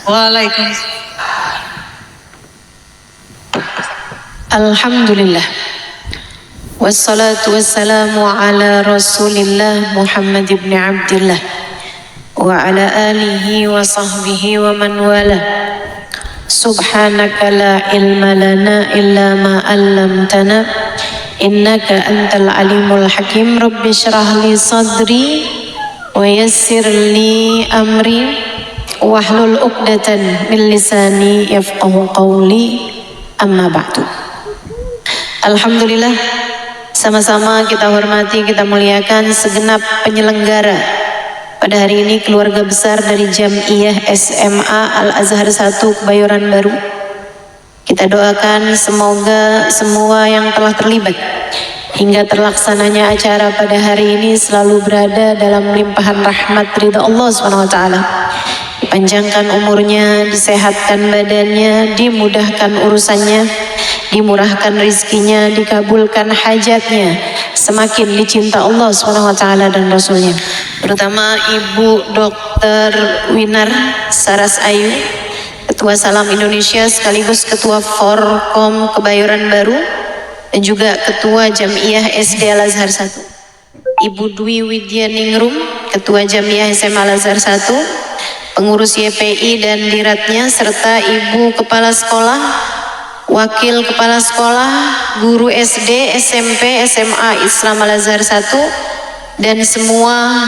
Waalaikumsalam. Alhamdulillah. Wassalatu wassalamu ala Rasulillah Muhammad ibn Abdillah wa ala alihi wa sahbihi wa man wala. Subhanaka la ilma lana illa ma 'allamtana innaka antal alimul hakim. Rabbi shrah li sadri wa yassir li amri wahlul 'uqdatan min lisani yafqahu qawli. Amma ba'du. Alhamdulillah, sama-sama kita hormati, kita muliakan segenap penyelenggara pada hari ini, keluarga besar dari Jam'iyah SMA Al-Azhar 1 Kebayoran Baru. Kita doakan semoga semua yang telah terlibat hingga terlaksananya acara pada hari ini selalu berada dalam limpahan rahmat ridha Allah SWT. Dipanjangkan umurnya, disehatkan badannya, dimudahkan urusannya, dimurahkan rizkinya, dikabulkan hajatnya, semakin dicinta Allah SWT dan Rasulnya. Terutama Ibu Dr. Winar Saras Ayu, Ketua Salam Indonesia sekaligus Ketua Forkom Kebayoran Baru, dan juga Ketua Jam'iyah SD Al-Azhar 1. Ibu Dwi Widyaningrum, Ketua Jam'iyah SMA Al-Azhar 1, pengurus YPI dan diratnya, serta Ibu Kepala Sekolah, Wakil Kepala Sekolah, guru SD, SMP, SMA Islam Al-Azhar 1, dan semua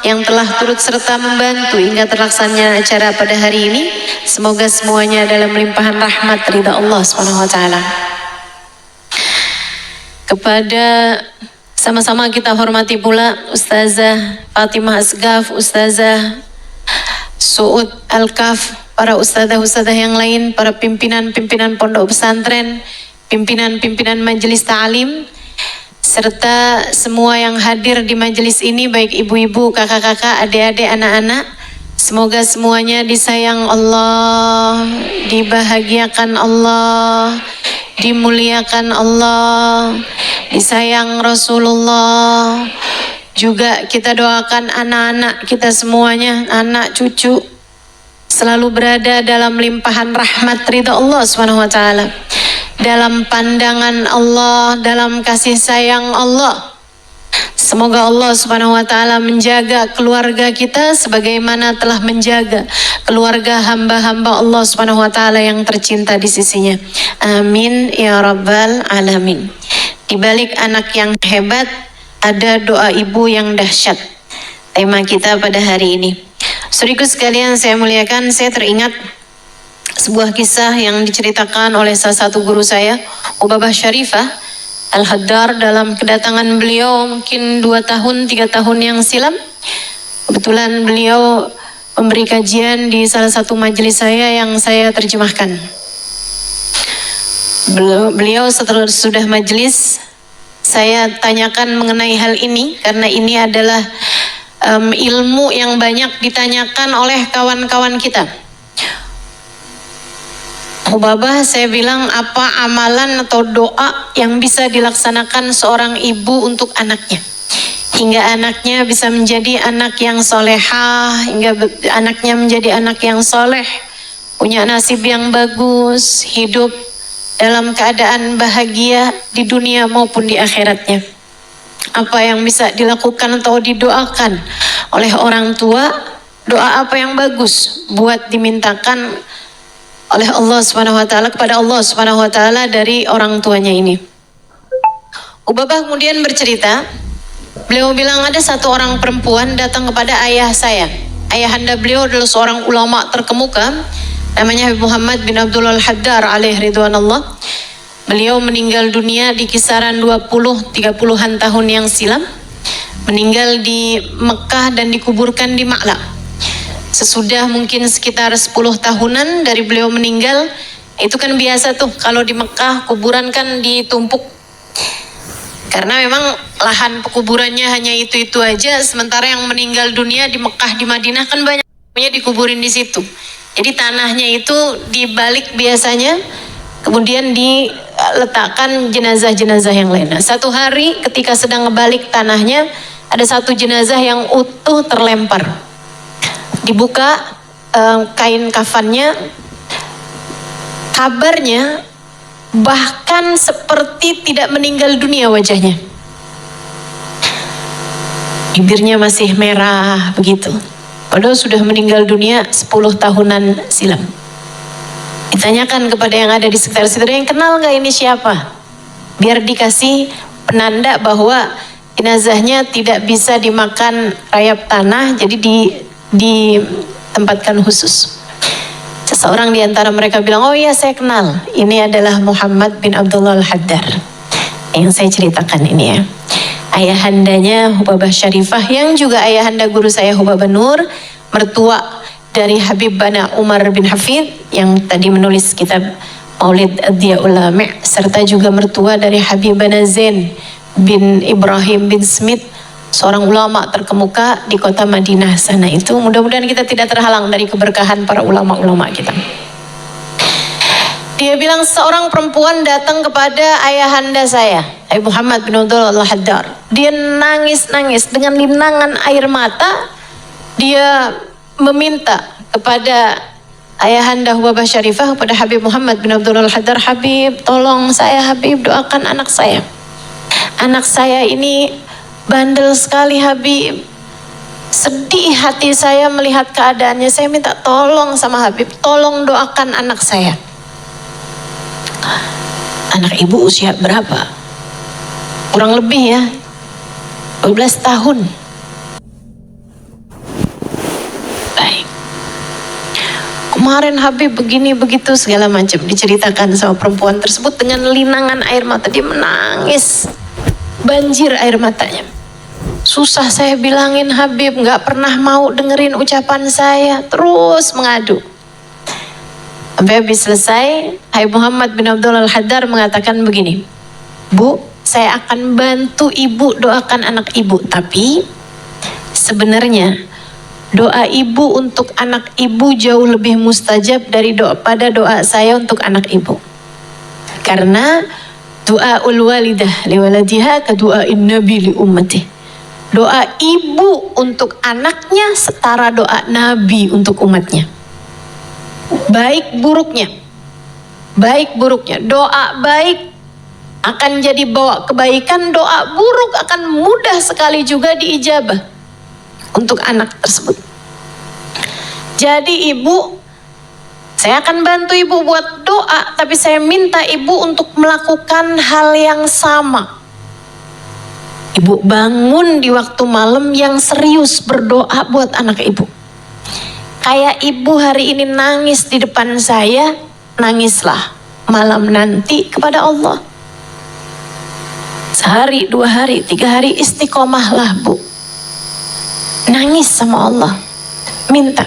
yang telah turut serta membantu hingga terlaksananya acara pada hari ini. Semoga semuanya dalam limpahan rahmat ridha Allah SWT. Kepada sama-sama kita hormati pula Ustazah Fatimah Asgaf, Ustazah Suud Al-Kaf, para ustadzah-ustadzah yang lain, para pimpinan-pimpinan pondok pesantren, pimpinan-pimpinan majelis ta'lim, serta semua yang hadir di majelis ini, baik ibu-ibu, kakak-kakak, adik-adik, anak-anak. Semoga semuanya disayang Allah, dibahagiakan Allah, dimuliakan Allah, disayang Rasulullah. Juga kita doakan anak-anak kita semuanya, anak cucu, selalu berada dalam limpahan rahmat ridha Allah SWT, dalam pandangan Allah, dalam kasih sayang Allah. Semoga Allah SWT menjaga keluarga kita sebagaimana telah menjaga keluarga hamba-hamba Allah SWT yang tercinta di sisinya. Amin ya rabbal alamin. Di balik anak yang hebat ada doa ibu yang dahsyat. Tema kita pada hari ini. Saudaraku sekalian saya muliakan, saya teringat sebuah kisah yang diceritakan oleh salah satu guru saya, Ubabah Syarifah Al-Haddar, dalam kedatangan beliau mungkin 2 tahun 3 tahun yang silam. Kebetulan beliau memberi kajian di salah satu majelis saya yang saya terjemahkan. Beliau setelah sudah majelis, saya tanyakan mengenai hal ini karena ini adalah ilmu yang banyak ditanyakan oleh kawan-kawan kita. Ubabah, saya bilang, apa amalan atau doa yang bisa dilaksanakan seorang ibu untuk anaknya hingga anaknya bisa menjadi anak yang solehah, hingga anaknya menjadi anak yang soleh, punya nasib yang bagus, hidup dalam keadaan bahagia di dunia maupun di akhiratnya. Apa yang bisa dilakukan atau didoakan oleh orang tua, doa apa yang bagus buat dimintakan oleh Allah SWT kepada Allah SWT dari orang tuanya ini. Ubabah kemudian bercerita, beliau bilang ada satu orang perempuan datang kepada ayah saya. Ayahanda beliau adalah seorang ulama terkemuka, namanya Habib Muhammad bin Abdullah Al-Haddar alaihi ridwanallah. Beliau meninggal dunia di kisaran 20-30an tahun yang silam. Meninggal di Mekah dan dikuburkan di Ma'la. Sesudah mungkin sekitar 10 tahunan dari beliau meninggal. Itu kan biasa tuh kalau di Mekah kuburan kan ditumpuk. Karena memang lahan pekuburannya hanya itu-itu aja. Sementara yang meninggal dunia di Mekah, di Madinah kan banyak dikuburin di situ. Jadi tanahnya itu dibalik biasanya, kemudian diletakkan jenazah-jenazah yang lain. Nah, satu hari ketika sedang ngebalik tanahnya, ada satu jenazah yang utuh terlempar. Dibuka, kain kafannya, kabarnya bahkan seperti tidak meninggal dunia wajahnya. Bibirnya masih merah begitu. Padahal sudah meninggal dunia 10 tahunan silam. Ditanyakan kepada yang ada di sekitar situ, yang kenal nggak ini siapa? Biar dikasih penanda bahwa jenazahnya tidak bisa dimakan rayap tanah, jadi ditempatkan khusus. Seseorang di antara mereka bilang, oh iya saya kenal, ini adalah Muhammad bin Abdullah Al-Haddar. Yang saya ceritakan ini ya. Ayahandanya Hubabah Syarifah, yang juga ayahanda guru saya Hubabah Nur, mertua dari Habib Bana Umar bin Hafid yang tadi menulis kitab Maulid Ad-Diyaul Lami', serta juga mertua dari Habib Bana Zain bin Ibrahim bin Smith, seorang ulama terkemuka di kota Madinah sana itu. Mudah-mudahan kita tidak terhalang dari keberkahan para ulama-ulama kita. Dia bilang seorang perempuan datang kepada ayahanda saya, Abu Muhammad bin Abdullah Al-Haddar. Dia nangis-nangis dengan linangan air mata. Dia meminta kepada ayahanda Hubabah Syarifah, kepada Habib Muhammad bin Abdullah Al-Haddar, Habib tolong saya, Habib doakan anak saya. Anak saya ini bandel sekali Habib. Sedih hati saya melihat keadaannya. Saya minta tolong sama Habib, tolong doakan anak saya. Anak ibu usia berapa? Kurang lebih ya 12 tahun. Baik. Kemarin Habib begini begitu segala macam diceritakan sama perempuan tersebut dengan linangan air mata. Dia menangis, banjir air matanya. Susah saya bilangin Habib, nggak pernah mau dengerin ucapan saya, terus mengadu. Sampai habis selesai, Habib Muhammad bin Abdullah Al-Haddar mengatakan begini, Bu, saya akan bantu ibu doakan anak ibu, tapi sebenarnya doa ibu untuk anak ibu jauh lebih mustajab dari doa saya untuk anak ibu. Karena doaul walidah li waladiha ka doain nabi li ummati. Doa ibu untuk anaknya setara doa nabi untuk umatnya. Baik buruknya, doa baik akan jadi bawa kebaikan, doa buruk akan mudah sekali juga diijabah untuk anak tersebut. Jadi ibu, saya akan bantu ibu buat doa, tapi saya minta ibu untuk melakukan hal yang sama. Ibu bangun di waktu malam yang serius berdoa buat anak ibu. Kayak ibu hari ini nangis di depan saya, nangislah malam nanti kepada Allah. Sehari, 2 hari, 3 hari istiqomahlah Bu. Nangis sama Allah. Minta.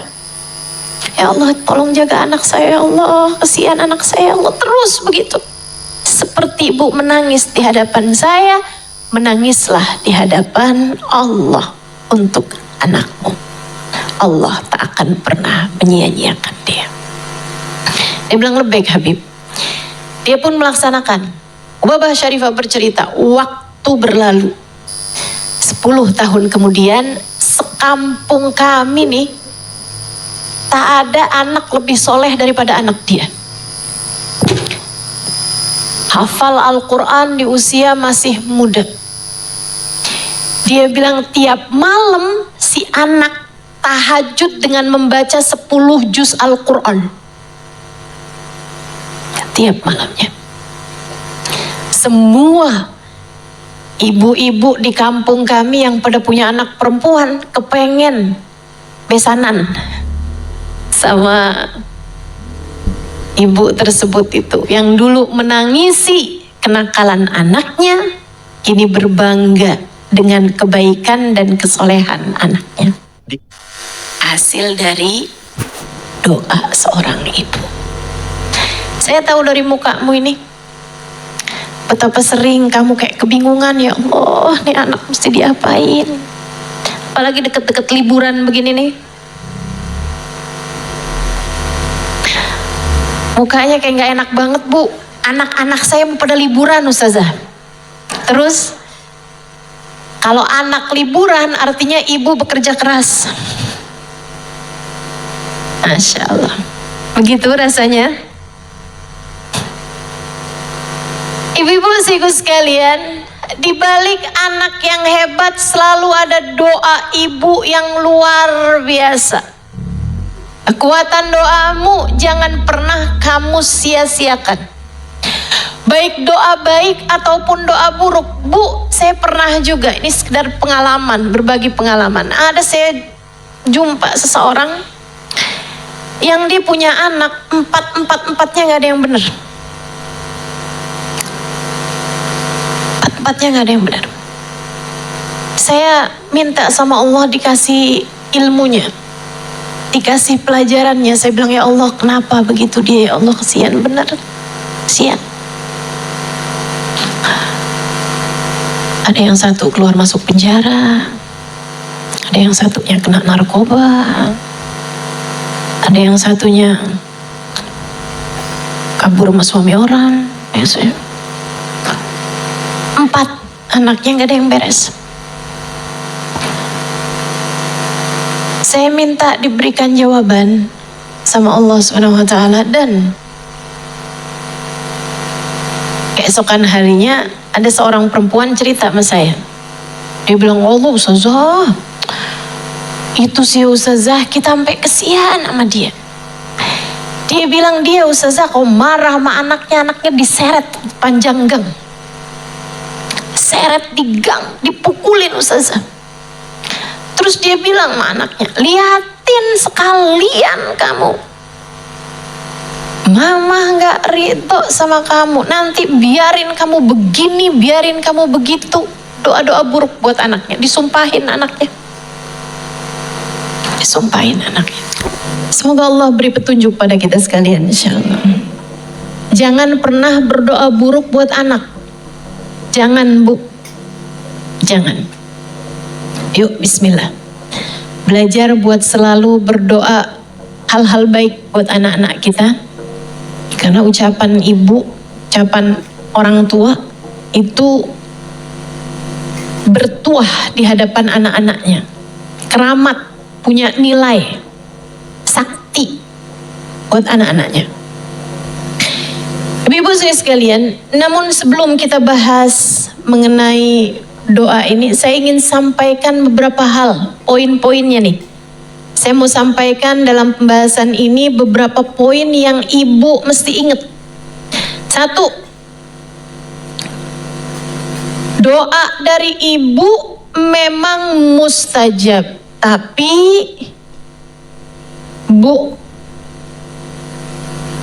Ya Allah tolong jaga anak saya ya Allah. Kasihan anak saya ya Allah. Terus begitu. Seperti ibu menangis di hadapan saya, menangislah di hadapan Allah untuk anakmu. Allah tak akan pernah menyia-nyiakan dia. Dia bilang lebih Habib. Dia pun melaksanakan. Hubabah Syarifah bercerita, waktu berlalu 10 tahun kemudian, sekampung kami nih tak ada anak lebih soleh daripada anak dia. Hafal Al-Quran di usia masih muda. Dia bilang tiap malam si anak tahajud dengan membaca 10 juz Al-Quran. Tiap malamnya. Semua ibu-ibu di kampung kami yang pada punya anak perempuan kepengen besanan sama ibu tersebut itu. Yang dulu menangisi kenakalan anaknya, kini berbangga dengan kebaikan dan kesolehan anaknya. Hasil dari doa seorang ibu. Saya tahu dari mukamu ini betapa sering kamu kayak kebingungan, ya Allah nih anak mesti diapain. Apalagi deket-deket liburan begini nih. Mukanya kayak gak enak banget Bu. Anak-anak saya mau pada liburan Ustazah. Terus kalau anak liburan artinya ibu bekerja keras. Masya Allah. Begitu rasanya. Ibu-ibu ibu sekalian, di balik anak yang hebat selalu ada doa ibu yang luar biasa. Kekuatan doamu jangan pernah kamu sia-siakan. Baik doa baik ataupun doa buruk. Bu, saya pernah juga, ini sekedar pengalaman, berbagi pengalaman. Ada saya jumpa seseorang yang dia punya anak, empatnya gak ada yang benar. Empatnya gak ada yang benar. Saya minta sama Allah dikasih ilmunya, dikasih pelajarannya. Saya bilang, ya Allah kenapa begitu dia, ya Allah kesian benar, kesian. Ada yang satu keluar masuk penjara, ada yang satunya kena narkoba, ada yang satunya kabur sama suami orang. Biasanya 4 anaknya gak ada yang beres. Saya minta diberikan jawaban sama Allah SWT, dan keesokan harinya ada seorang perempuan cerita sama saya. Dia bilang, Allah Ustazah, itu si Ustazah kita sampai kesian sama dia. Dia bilang, dia Ustazah kau marah sama anaknya diseret panjang gang. Seret di gang, dipukulin Ustazah. Terus dia bilang sama anaknya, liatin sekalian kamu, Mama gak ridho sama kamu, nanti biarin kamu begini, biarin kamu begitu. Doa-doa buruk buat anaknya, disumpahin anaknya. Disumpahin anaknya. Semoga Allah beri petunjuk pada kita sekalian, insyaallah. Jangan pernah berdoa buruk buat anak. Jangan, Bu. Jangan. Yuk, bismillah. Belajar buat selalu berdoa hal-hal baik buat anak-anak kita. Karena ucapan ibu, ucapan orang tua itu bertuah di hadapan anak-anaknya. Keramat, punya nilai, sakti buat anak-anaknya. Ibu-ibu sekalian, namun sebelum kita bahas mengenai doa ini, saya ingin sampaikan beberapa hal, poin-poinnya nih. Saya mau sampaikan dalam pembahasan ini beberapa poin yang ibu mesti ingat. 1, doa dari ibu memang mustajab, tapi Bu,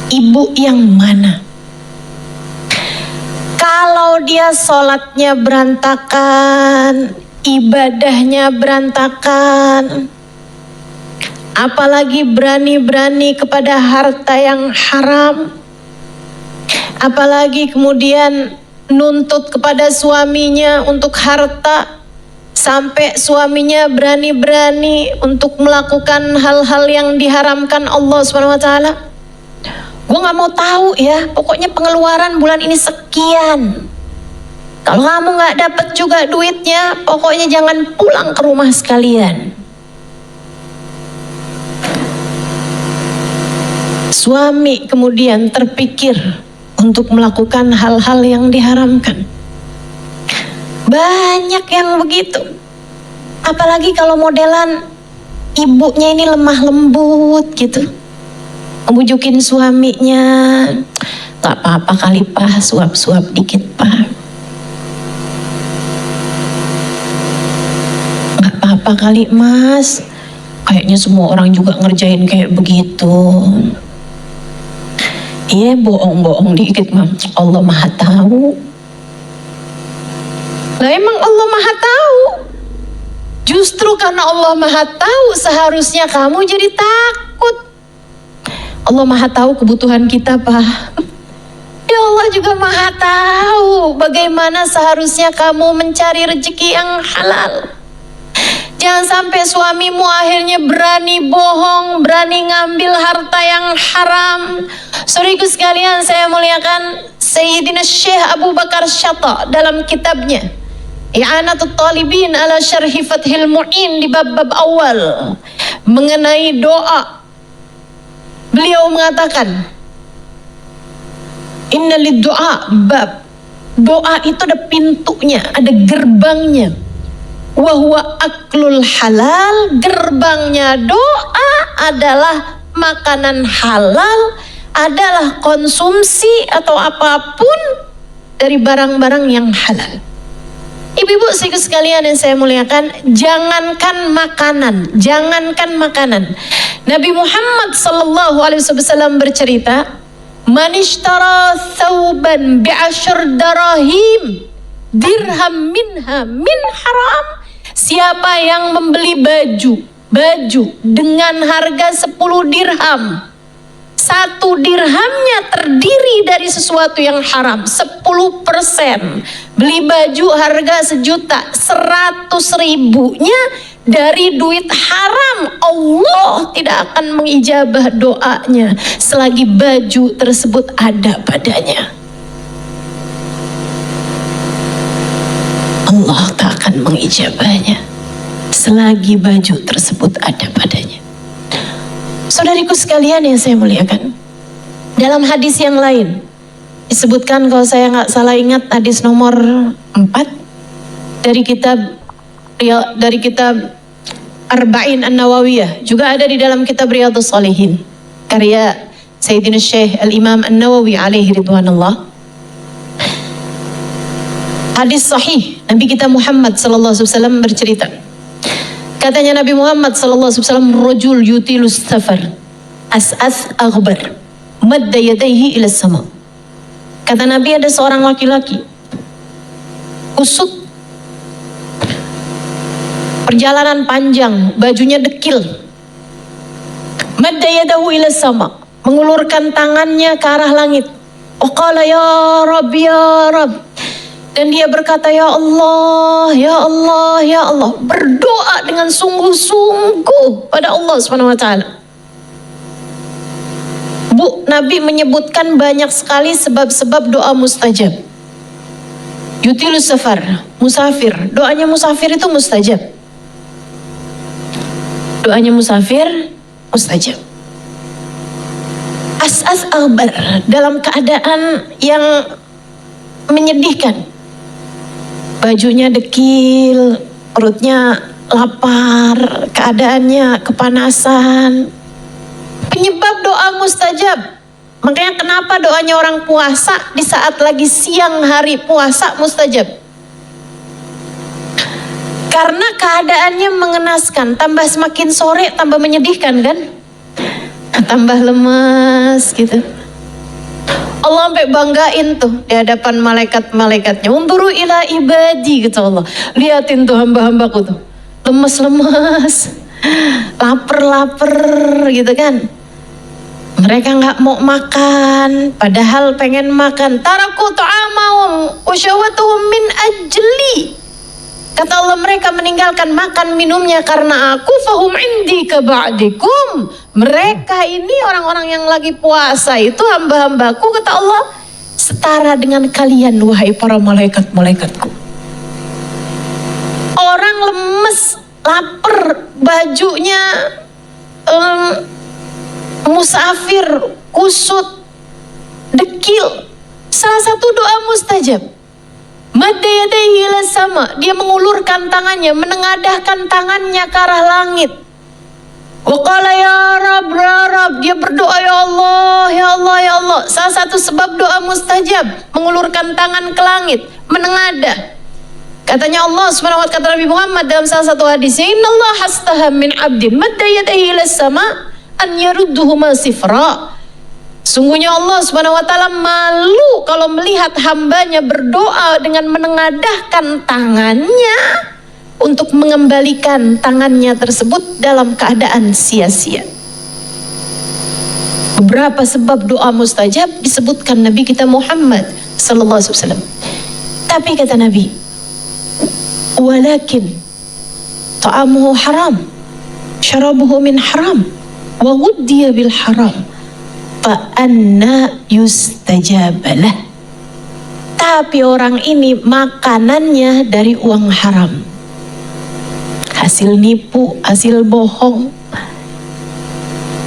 ibu yang mana? Kalau dia sholatnya berantakan, ibadahnya berantakan, apalagi berani-berani kepada harta yang haram, apalagi kemudian nuntut kepada suaminya untuk harta, sampai suaminya berani-berani untuk melakukan hal-hal yang diharamkan Allah SWT. Gue gak mau tahu ya, pokoknya pengeluaran bulan ini sekian. Kalau kamu gak dapet juga duitnya, pokoknya jangan pulang ke rumah sekalian. Suami kemudian terpikir untuk melakukan hal-hal yang diharamkan. Banyak yang begitu. Apalagi kalau modelan ibunya ini lemah lembut gitu, ngebujukin suaminya, gak apa-apa kali Pak, suap-suap dikit Pak, gak apa-apa kali Mas, kayaknya semua orang juga ngerjain kayak begitu. Iya, bohong-bohong dikit Mam, Allah Maha Tahu. Lah emang Allah Maha Tahu? Justru karena Allah Maha Tahu seharusnya kamu jadi takut. Allah Maha Tahu kebutuhan kita, Pak. Ya Allah juga Maha Tahu bagaimana seharusnya kamu mencari rezeki yang halal. Jangan sampai suamimu akhirnya berani bohong, berani ngambil harta yang haram. Saudaraku sekalian, saya muliakan Sayyidina Syekh Abu Bakar Syata dalam kitabnya I'anatul Talibin ala Syarhi Fathil Mu'in di bab-bab awal mengenai doa Beliau mengatakan, inna lid-du'a bab. Doa itu ada pintunya, ada gerbangnya. Wa huwa aklul halal, gerbangnya doa adalah makanan halal, adalah konsumsi atau apapun dari barang-barang yang halal. Ibu-ibu sekalian yang saya muliakan, jangankan makanan. Nabi Muhammad sallallahu alaihi wasallam bercerita, man ishtara thawban bi'ashr darahim dirham minha min haram. Siapa yang membeli baju dengan harga 10 dirham, 1 dirhamnya terdiri dari sesuatu yang haram, 10%. Beli baju harga 1 juta, 100.000-nya dari duit haram. Allah tidak akan mengijabah doanya selagi baju tersebut ada padanya. Allah tak akan mengijabahnya selagi baju tersebut ada padanya. Saudariku sekalian yang saya muliakan, dalam hadis yang lain disebutkan, kalau saya nggak salah ingat, hadis nomor 4 dari kitab Arba'in An-Nawawiyah, juga ada di dalam kitab Riyadhus Shalihin karya Sayyidina Syekh Al-Imam An-Nawawi alaihi ridwanullah. Hadis sahih Nabi kita Muhammad sallallahu alaihi wasallam bercerita, katanya Nabi Muhammad sallallahu alaihi wasallam, rajul yutilus safar as'as aghbar madda yadayhi ila sama. Kata Nabi, ada seorang laki-laki kusut, perjalanan panjang, bajunya dekil, madda yadahu ila sama, mengulurkan tangannya ke arah langit. Qala ya Rabb, ya Rabb. Dan dia berkata, ya Allah, ya Allah, ya Allah. Berdoa dengan sungguh-sungguh pada Allah SWT. Bu, Nabi menyebutkan banyak sekali sebab-sebab doa mustajab. Yutilus safar, musafir. Doanya musafir itu mustajab. Doanya musafir mustajab. As'as aghbar, dalam keadaan yang menyedihkan. Bajunya dekil, perutnya lapar, keadaannya kepanasan. Penyebab doa mustajab. Makanya kenapa doanya orang puasa di saat lagi siang hari puasa mustajab? Karena keadaannya mengenaskan. Tambah semakin sore tambah menyedihkan kan? Tambah lemas gitu. Allah sampai banggain tuh di hadapan malaikat-malaikatnya. Unduru ila ibadi, gitu Allah. Liatin tuh hamba-hambaku tuh. Lemes-lemes, lapar-lapar gitu kan. Mereka nggak mau makan, padahal pengen makan. Taraku ta'amahum wa syahwatuhum min ajli. Kata Allah, mereka meninggalkan makan minumnya karena aku, fahum indi kaba'dikum. Mereka ini orang-orang yang lagi puasa itu hamba-hambaku, kata Allah, setara dengan kalian wahai para malaikat-malaikatku. Orang lemes, lapar, bajunya musafir, kusut, dekil. Salah satu doa mustajab. Madda yadayhi ila sama, dia mengulurkan tangannya, menengadahkan tangannya ke arah langit. Wa qala ya Rabb, ya Rabb, dia berdoa, ya Allah, ya Allah, ya Allah. Salah satu sebab doa mustajab, mengulurkan tangan ke langit, menengadah. Katanya Allah Subhanahu wa ta'ala, kata Nabi Muhammad dalam salah satu hadis, innallaha hastaha min 'abdin madda yadayhi ila sama an yarudduhuma sifra. Sungguhnya Allah Subhanahu wa ta'ala malu kalau melihat hambanya berdoa dengan menengadahkan tangannya untuk mengembalikan tangannya tersebut dalam keadaan sia-sia. Beberapa sebab doa mustajab disebutkan Nabi kita Muhammad sallallahu alaihi wasallam. Tapi kata Nabi, walakin ta'amuhu haram, syarabuhu min haram, wa ghuddiya bil haram. Fa'anna yustajabalah. Tapi orang ini makanannya dari uang haram, hasil nipu, hasil bohong,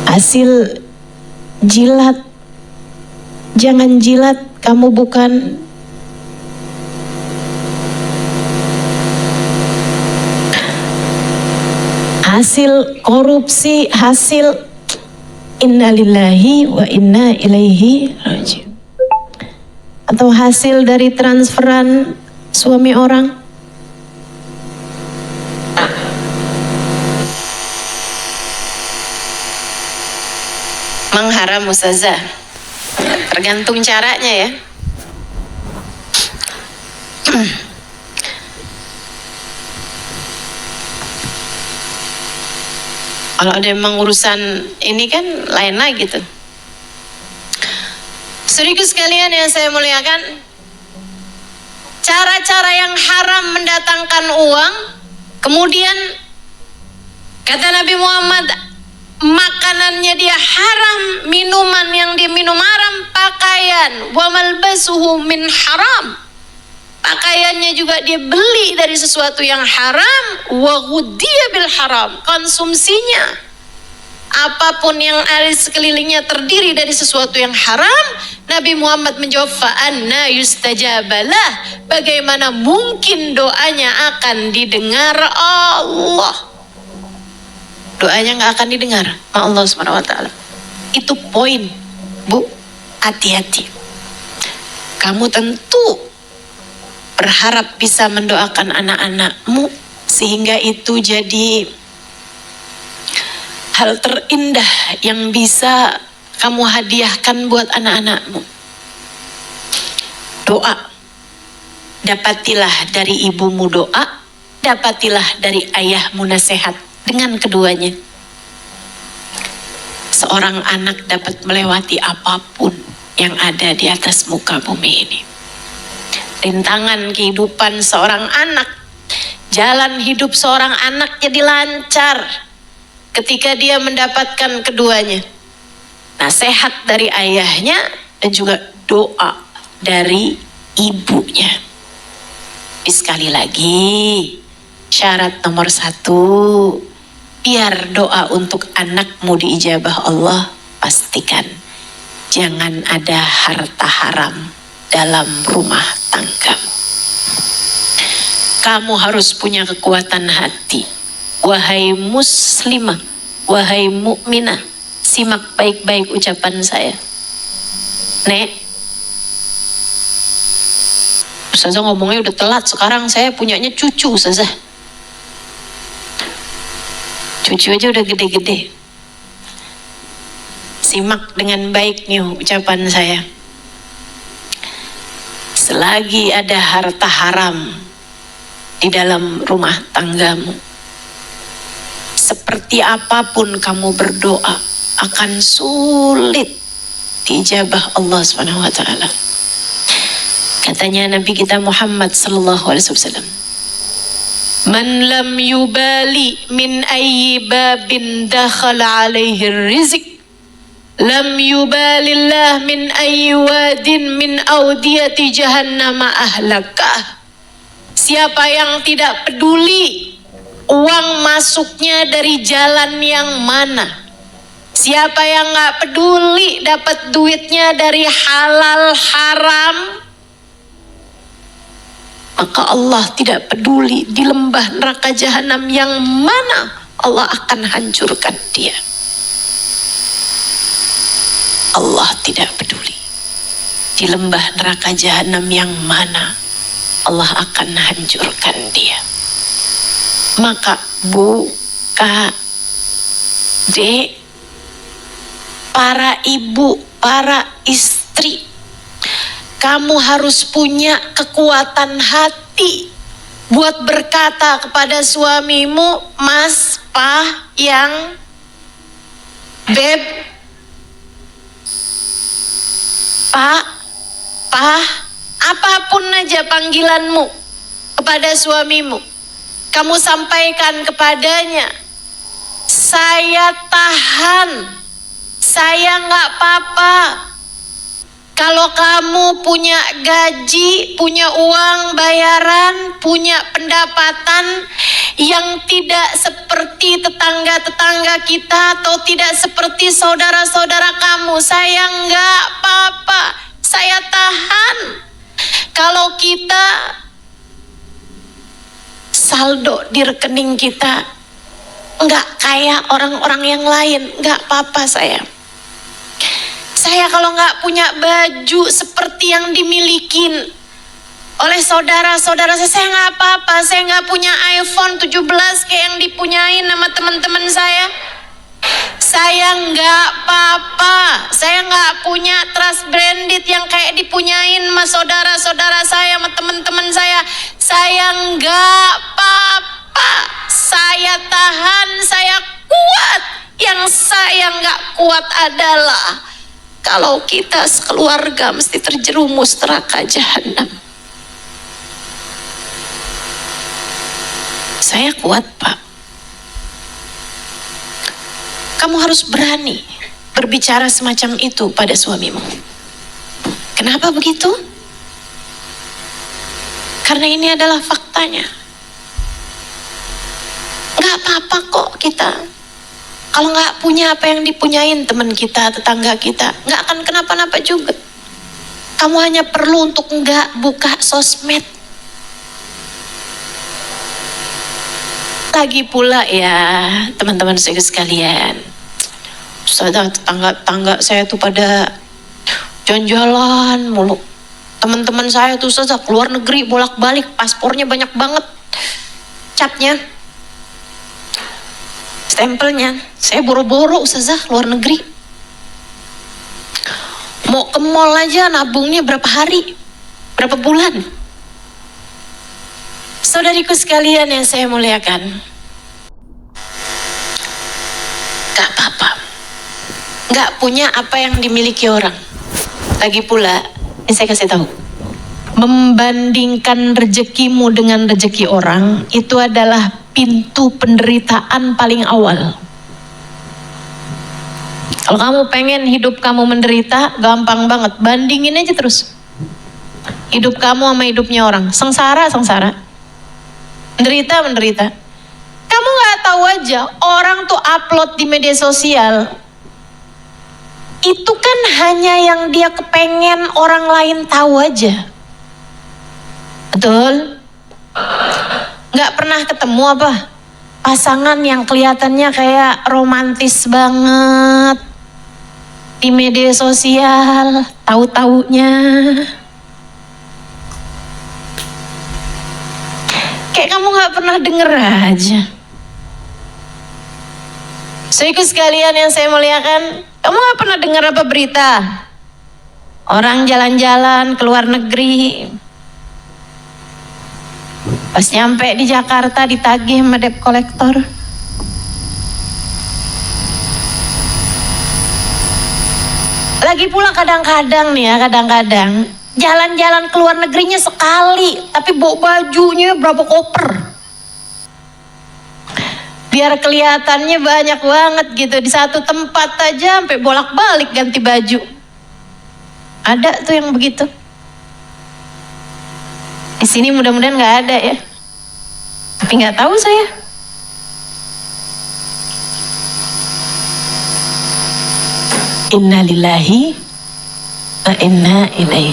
hasil jilat. Jangan jilat, kamu bukan hasil korupsi, hasil innalillahi wa inna ilaihi rajiun, atau hasil dari transferan suami orang. Mengharam Ustazah, tergantung caranya ya. Kalau ada memang urusan ini kan lain lagi tuh. Saudaraku sekalian yang saya muliakan, cara-cara yang haram mendatangkan uang, kemudian kata Nabi Muhammad, makanannya dia haram, minuman yang dia minum haram, pakaian wa malbasuhu min haram, pakaiannya juga dia beli dari sesuatu yang haram, wa ghudhiya bil haram, konsumsinya apapun yang ada di sekelilingnya terdiri dari sesuatu yang haram. Nabi Muhammad menjawab, fa anna yustajabalah, bagaimana mungkin doanya akan didengar Allah? Doanya nggak akan didengar sama Allah Subhanahu wa taala. Itu poin, Bu. Hati-hati. Kamu tentu berharap bisa mendoakan anak-anakmu sehingga itu jadi hal terindah yang bisa kamu hadiahkan buat anak-anakmu. Doa. Dapatilah dari ibumu doa, dapatilah dari ayahmu nasihat. Dengan keduanya, seorang anak dapat melewati apapun yang ada di atas muka bumi ini. Rintangan kehidupan seorang anak, jalan hidup seorang anak jadi lancar ketika dia mendapatkan keduanya. Nasihat dari ayahnya dan juga doa dari ibunya. Tapi sekali lagi, syarat nomor 1, biar doa untuk anakmu diijabah Allah, pastikan jangan ada harta haram dalam rumah tanggamu. Kamu harus punya kekuatan hati. Wahai muslimah, wahai mukminah, simak baik-baik ucapan saya. Nek, Ustazah ngomongnya udah telat, sekarang saya punyanya cucu Ustazah. Cucu aja udah gede-gede. Simak dengan baik nih ucapan saya. Selagi ada harta haram di dalam rumah tanggamu, seperti apapun kamu berdoa akan sulit diijabah Allah Subhanahu wa taala. Katanya Nabi kita Muhammad sallallahu alaihi wasallam, man lam yubali min ayyi babin dakhala alaihi rizq, lam yubalillah min ayyi wadin min audiyati jahannam ahlakah. Siapa yang tidak peduli uang masuknya dari jalan yang mana, siapa yang gak peduli dapat duitnya dari halal haram, maka Allah tidak peduli di lembah neraka jahanam yang mana Allah akan hancurkan dia. Allah tidak peduli di lembah neraka jahanam yang mana Allah akan hancurkan dia. Maka Bu, Kak, Dek, para ibu, para istri, kamu harus punya kekuatan hati buat berkata kepada suamimu, Mas, Pah, Yang, Beb, Pak, Pah, apapun aja panggilanmu kepada suamimu, kamu sampaikan kepadanya, saya tahan, saya nggak apa-apa. Kalau kamu punya gaji, punya uang bayaran, punya pendapatan yang tidak seperti tetangga-tetangga kita atau tidak seperti saudara-saudara kamu, saya enggak apa-apa, saya tahan. Kalau kita saldo di rekening kita enggak kayak orang-orang yang lain, enggak apa-apa saya. Saya kalau nggak punya baju seperti yang dimilikin oleh saudara-saudara saya nggak apa-apa. Saya nggak punya iPhone 17 kayak yang dipunyain sama teman-teman saya. Saya nggak apa-apa. Saya nggak punya trust branded yang kayak dipunyain sama saudara-saudara saya, sama teman-teman saya. Saya nggak apa-apa. Saya tahan, saya kuat. Yang saya nggak kuat adalah kalau kita sekeluarga mesti terjerumus neraka jahanam. Saya kuat, Pak. Kamu harus berani berbicara semacam itu pada suamimu. Kenapa begitu? Karena ini adalah faktanya. Gak apa-apa kok kita. Kalau nggak punya apa yang dipunyain teman kita, tetangga kita, nggak akan kenapa-napa juga. Kamu hanya perlu untuk nggak buka sosmed. Lagi pula ya, teman-teman saya sekalian, tetangga saya tuh pada jalan-jalan mulu. Teman-teman saya tuh keluar negeri bolak-balik, paspornya banyak banget, capnya, stempelnya. Saya boro-boro Ustazah luar negeri. Mau ke mall aja nabungnya berapa hari, berapa bulan. Saudariku sekalian yang saya muliakan, gak apa-apa gak punya apa yang dimiliki orang. Lagi pula, ini saya kasih tahu, membandingkan rezekimu dengan rezeki orang itu adalah pintu penderitaan paling awal. Kalau kamu pengen hidup kamu menderita, gampang banget, bandingin aja terus hidup kamu sama hidupnya orang. Sengsara, menderita. Kamu gak tahu aja, orang tuh upload di media sosial itu kan hanya yang dia kepengen orang lain tahu aja. Betul? Gak pernah ketemu apa? Pasangan yang kelihatannya kayak romantis banget di media sosial, tahu-taunya kayak kamu gak pernah denger aja. Saudaraku sekalian yang saya muliakan, kamu gak pernah dengar apa berita orang jalan-jalan ke luar negeri, pas nyampe di Jakarta ditagih sama debt collector. Lagi pula kadang-kadang jalan-jalan ke luar negerinya sekali, tapi bawa bajunya berapa koper, biar kelihatannya banyak banget gitu. Di satu tempat aja sampai bolak-balik ganti baju. Ada tuh yang begitu. Di sini mudah-mudahan nggak ada ya, tapi nggak tahu saya. Inna lillahi wa inna ilaihi.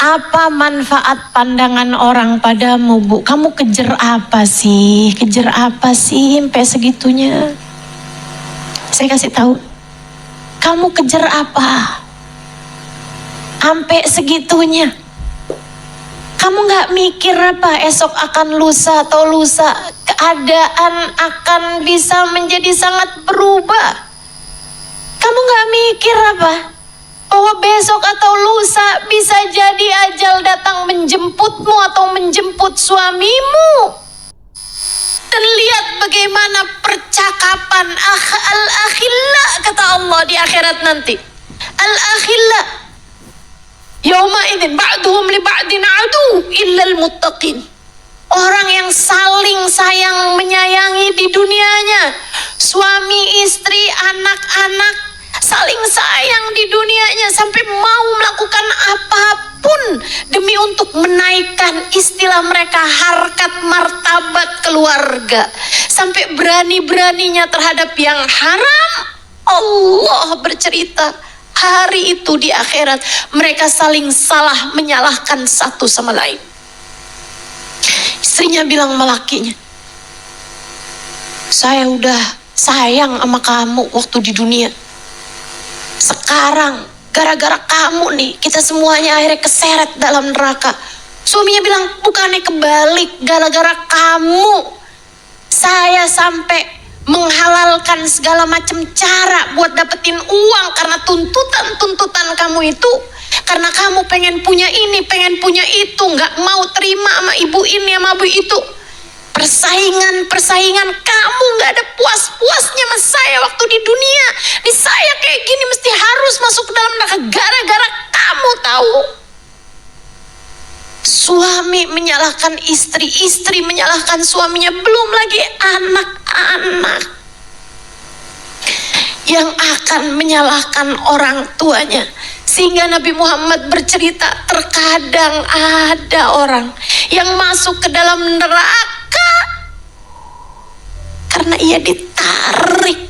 Apa manfaat pandangan orang padamu, Bu? Kamu kejar apa sih? Sampai segitunya? Saya kasih tahu. Kamu kejar apa? Sampai segitunya. Kamu gak mikir apa esok akan lusa atau lusa keadaan akan bisa menjadi sangat berubah? Kamu gak mikir apa? Bahwa besok atau lusa bisa jadi ajal datang menjemputmu atau menjemput suamimu. Dan lihat bagaimana percakapan al-akhilla kata Allah di akhirat nanti. Al-akhilla yauma idzin ba'duhum li ba'din adu illal muttaqin. Orang yang saling sayang menyayangi di dunianya, suami, istri, anak-anak, saling sayang di dunianya sampai mau melakukan apapun demi untuk menaikkan istilah mereka harkat martabat keluarga, sampai berani-beraninya terhadap yang haram. Allah bercerita hari itu di akhirat mereka saling salah menyalahkan satu sama lain. Istrinya bilang sama lakinya, saya udah sayang sama kamu waktu di dunia. Sekarang gara-gara kamu nih kita semuanya akhirnya keseret dalam neraka. Suaminya bilang, bukannya kebalik, gara-gara kamu saya sampai menghalalkan segala macam cara buat dapetin uang karena tuntutan kamu itu. Karena kamu pengen punya ini, pengen punya itu, nggak mau terima sama ibu ini sama ibu itu. Persaingan kamu nggak ada puas-puasnya sama saya waktu di dunia. Di saya kayak gini mesti harus masuk ke dalam neraka gara-gara kamu tahu. Suami menyalahkan istri, istri menyalahkan suaminya, belum lagi anak-anak yang akan menyalahkan orang tuanya. Sehingga Nabi Muhammad bercerita, terkadang ada orang yang masuk ke dalam neraka karena ia ditarik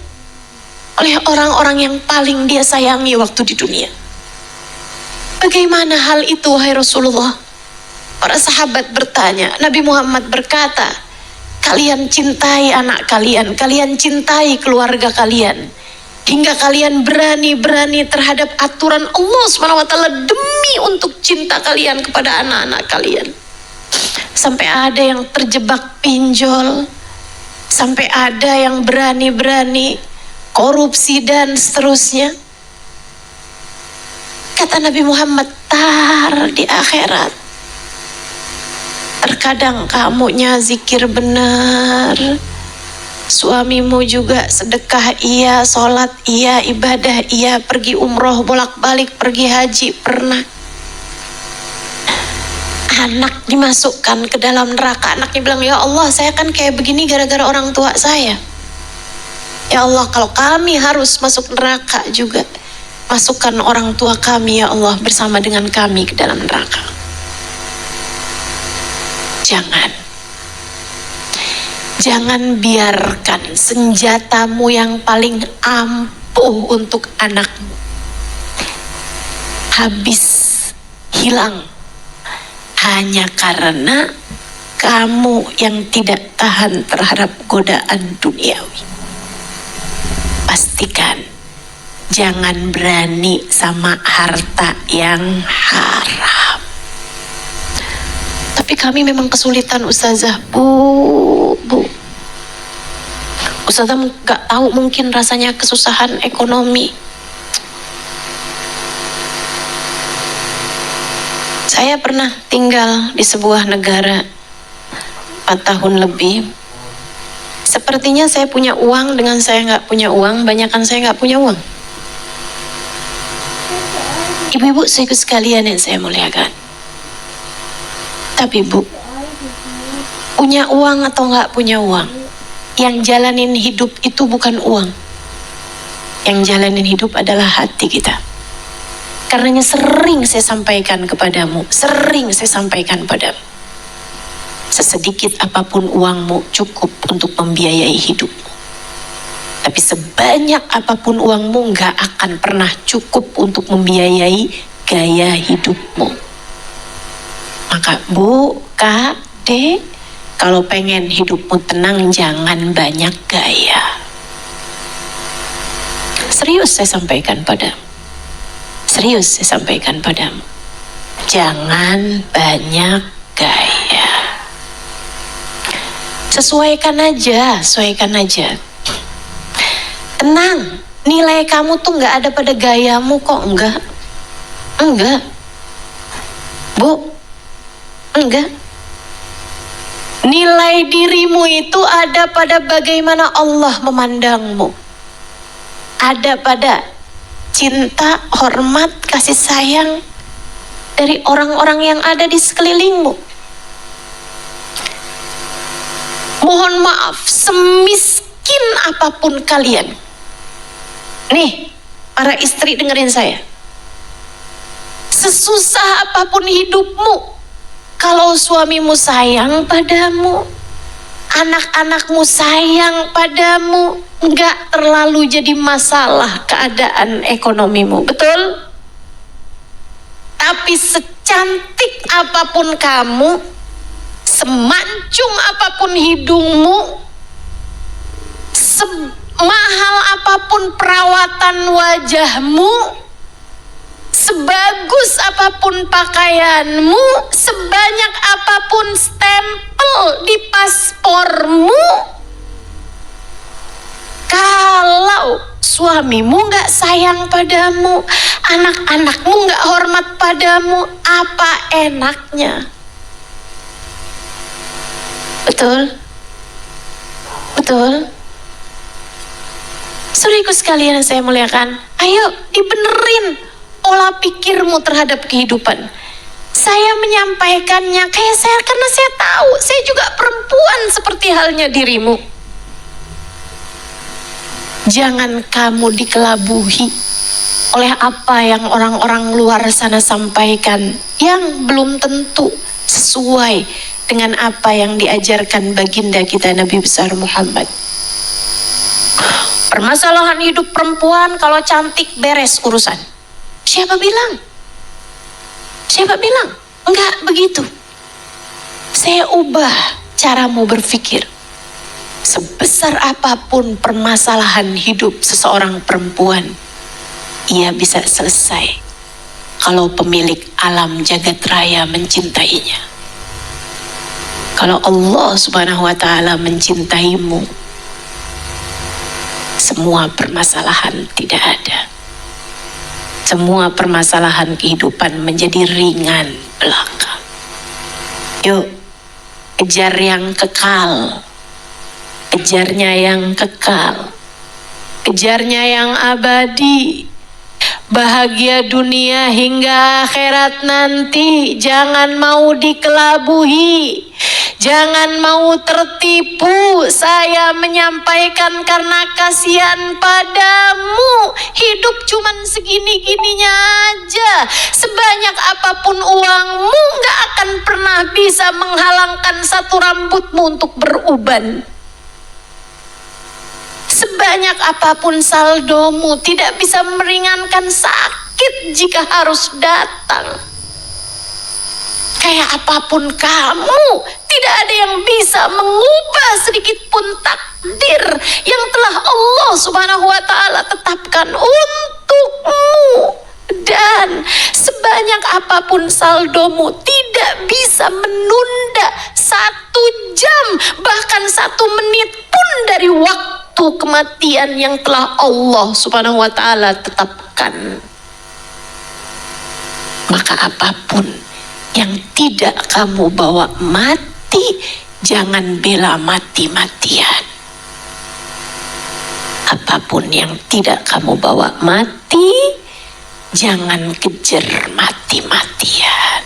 oleh orang-orang yang paling dia sayangi waktu di dunia. Bagaimana hal itu wahai Rasulullah? Para sahabat bertanya, Nabi Muhammad berkata, kalian cintai anak kalian, kalian cintai keluarga kalian, hingga kalian berani-berani terhadap aturan Allah SWT demi untuk cinta kalian kepada anak-anak kalian. Sampai ada yang terjebak pinjol, sampai ada yang berani-berani korupsi dan seterusnya. Kata Nabi Muhammad, tar di akhirat terkadang kamunya zikir benar, suamimu juga sedekah iya, sholat iya, ibadah iya, pergi umroh bolak-balik, pergi haji pernah. Anak dimasukkan ke dalam neraka, anaknya bilang, ya Allah saya kan kayak begini gara-gara orang tua saya. Ya Allah, kalau kami harus masuk neraka juga, masukkan orang tua kami ya Allah bersama dengan kami ke dalam neraka. Jangan biarkan senjatamu yang paling ampuh untuk anakmu habis, hilang hanya karena kamu yang tidak tahan terhadap godaan duniawi. Pastikan jangan berani sama harta yang haram. Tapi kami memang kesulitan Ustazah, Bu. Ustazah gak tahu mungkin rasanya kesusahan ekonomi. Saya pernah tinggal di sebuah negara 4 tahun lebih. Sepertinya saya punya uang dengan saya gak punya uang, banyakan saya gak punya uang. Ibu-ibu saudaraku sekalian yang saya muliakan. Tapi Bu, punya uang atau nggak punya uang, yang jalanin hidup itu bukan uang. Yang jalanin hidup adalah hati kita. Karenanya sering saya sampaikan kepadamu, sesedikit apapun uangmu cukup untuk membiayai hidupmu. Tapi sebanyak apapun uangmu nggak akan pernah cukup untuk membiayai gaya hidupmu. Maka Bu, Kak, Dek, kalau pengen hidupmu tenang jangan banyak gaya. Serius saya sampaikan padamu. Jangan banyak gaya. Sesuaikan aja. Tenang, nilai kamu tuh nggak ada pada gayamu kok, enggak. Bu, enggak. Nilai dirimu itu ada pada bagaimana Allah memandangmu. Ada pada cinta, hormat, kasih sayang dari orang-orang yang ada di sekelilingmu. Mohon maaf, semiskin apapun kalian. Nih, Para istri dengerin saya. Sesusah apapun hidupmu, kalau suamimu sayang padamu, anak-anakmu sayang padamu, nggak terlalu jadi masalah keadaan ekonomimu, betul? Tapi secantik apapun kamu, semancung apapun hidungmu, semahal apapun perawatan wajahmu, sebagus apapun pakaianmu, sebanyak apapun stempel di paspormu, kalau suamimu gak sayang padamu, anak-anakmu gak hormat padamu, apa enaknya? Betul? Betul? Saudaraku sekalian yang saya muliakan, ayo dibenerin pola pikirmu terhadap kehidupan. Saya menyampaikannya kayak saya, karena saya tahu saya juga perempuan seperti halnya dirimu. Jangan kamu dikelabuhi oleh apa yang orang-orang luar sana sampaikan yang belum tentu sesuai dengan apa yang diajarkan baginda kita Nabi besar Muhammad. Permasalahan hidup perempuan kalau cantik beres urusan. Siapa bilang? Siapa bilang? Enggak begitu. Saya ubah caramu berpikir. Sebesar apapun permasalahan hidup seseorang perempuan, ia bisa selesai kalau pemilik alam jagat raya mencintainya. Kalau Allah Subhanahu wa Ta'ala mencintaimu, semua permasalahan tidak ada. Semua permasalahan kehidupan menjadi ringan belaka. Yuk, kejar yang kekal. Kejarnya yang kekal. Kejarnya yang abadi. Bahagia dunia hingga akhirat nanti. Jangan mau dikelabuhi. Jangan mau tertipu. Saya menyampaikan karena kasihan padamu. Hidup cuman segini-gininya aja. Sebanyak apapun uangmu gak akan pernah bisa menghalangkan satu rambutmu untuk beruban. Sebanyak apapun saldomu tidak bisa meringankan sakit jika harus datang. Kayak apapun kamu, tidak ada yang bisa mengubah sedikit pun takdir yang telah Allah Subhanahu wa Ta'ala tetapkan untukmu. Dan sebanyak apapun saldomu tidak bisa menunda 1 jam, bahkan 1 menit pun dari waktu kematian yang telah Allah Subhanahu wa Ta'ala tetapkan. Maka apapun yang tidak kamu bawa mati, jangan bela mati-matian. Apapun yang tidak kamu bawa mati, jangan kejar mati-matian.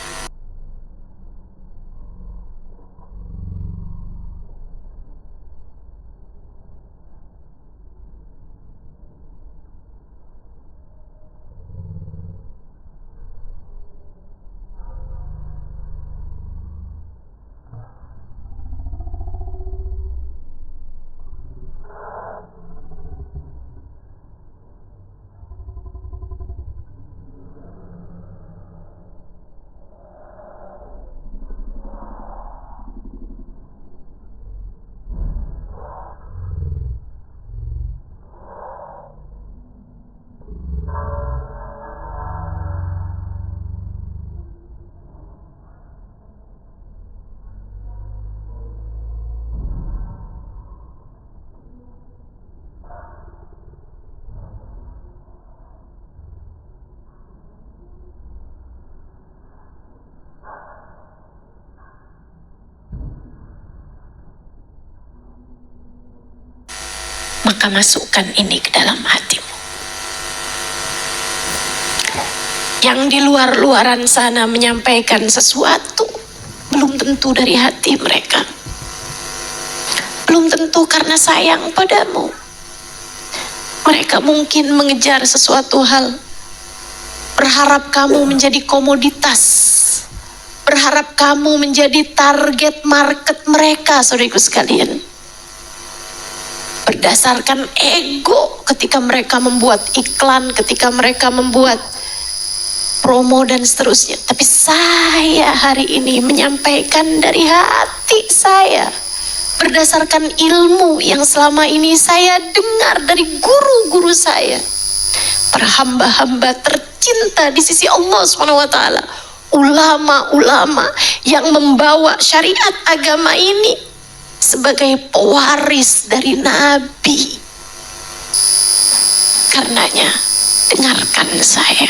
Maka masukkan ini ke dalam hatimu. Yang di luar-luaran sana menyampaikan sesuatu, belum tentu dari hati mereka. Belum tentu karena sayang padamu. Mereka mungkin mengejar sesuatu hal, berharap kamu menjadi komoditas, berharap kamu menjadi target market mereka, saudaraku sekalian. Berdasarkan ego ketika mereka membuat iklan, ketika mereka membuat promo dan seterusnya. Tapi saya hari ini menyampaikan dari hati saya, berdasarkan ilmu yang selama ini saya dengar dari guru-guru saya, para hamba-hamba tercinta di sisi Allah SWT, ulama-ulama yang membawa syariat agama ini sebagai pewaris dari Nabi. Karenanya dengarkan saya.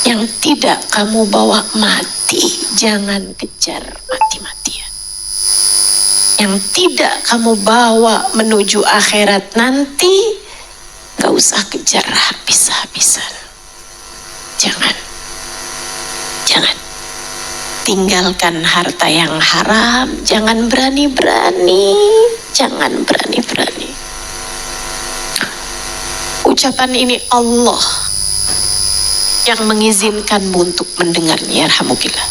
Yang tidak kamu bawa mati, jangan kejar mati-matian. Yang tidak kamu bawa menuju akhirat nanti, gak usah kejar habis-habisan. Jangan. Tinggalkan harta yang haram, jangan berani-berani. Ucapan ini Allah yang mengizinkanmu untuk mendengarnya, yarhamukillah.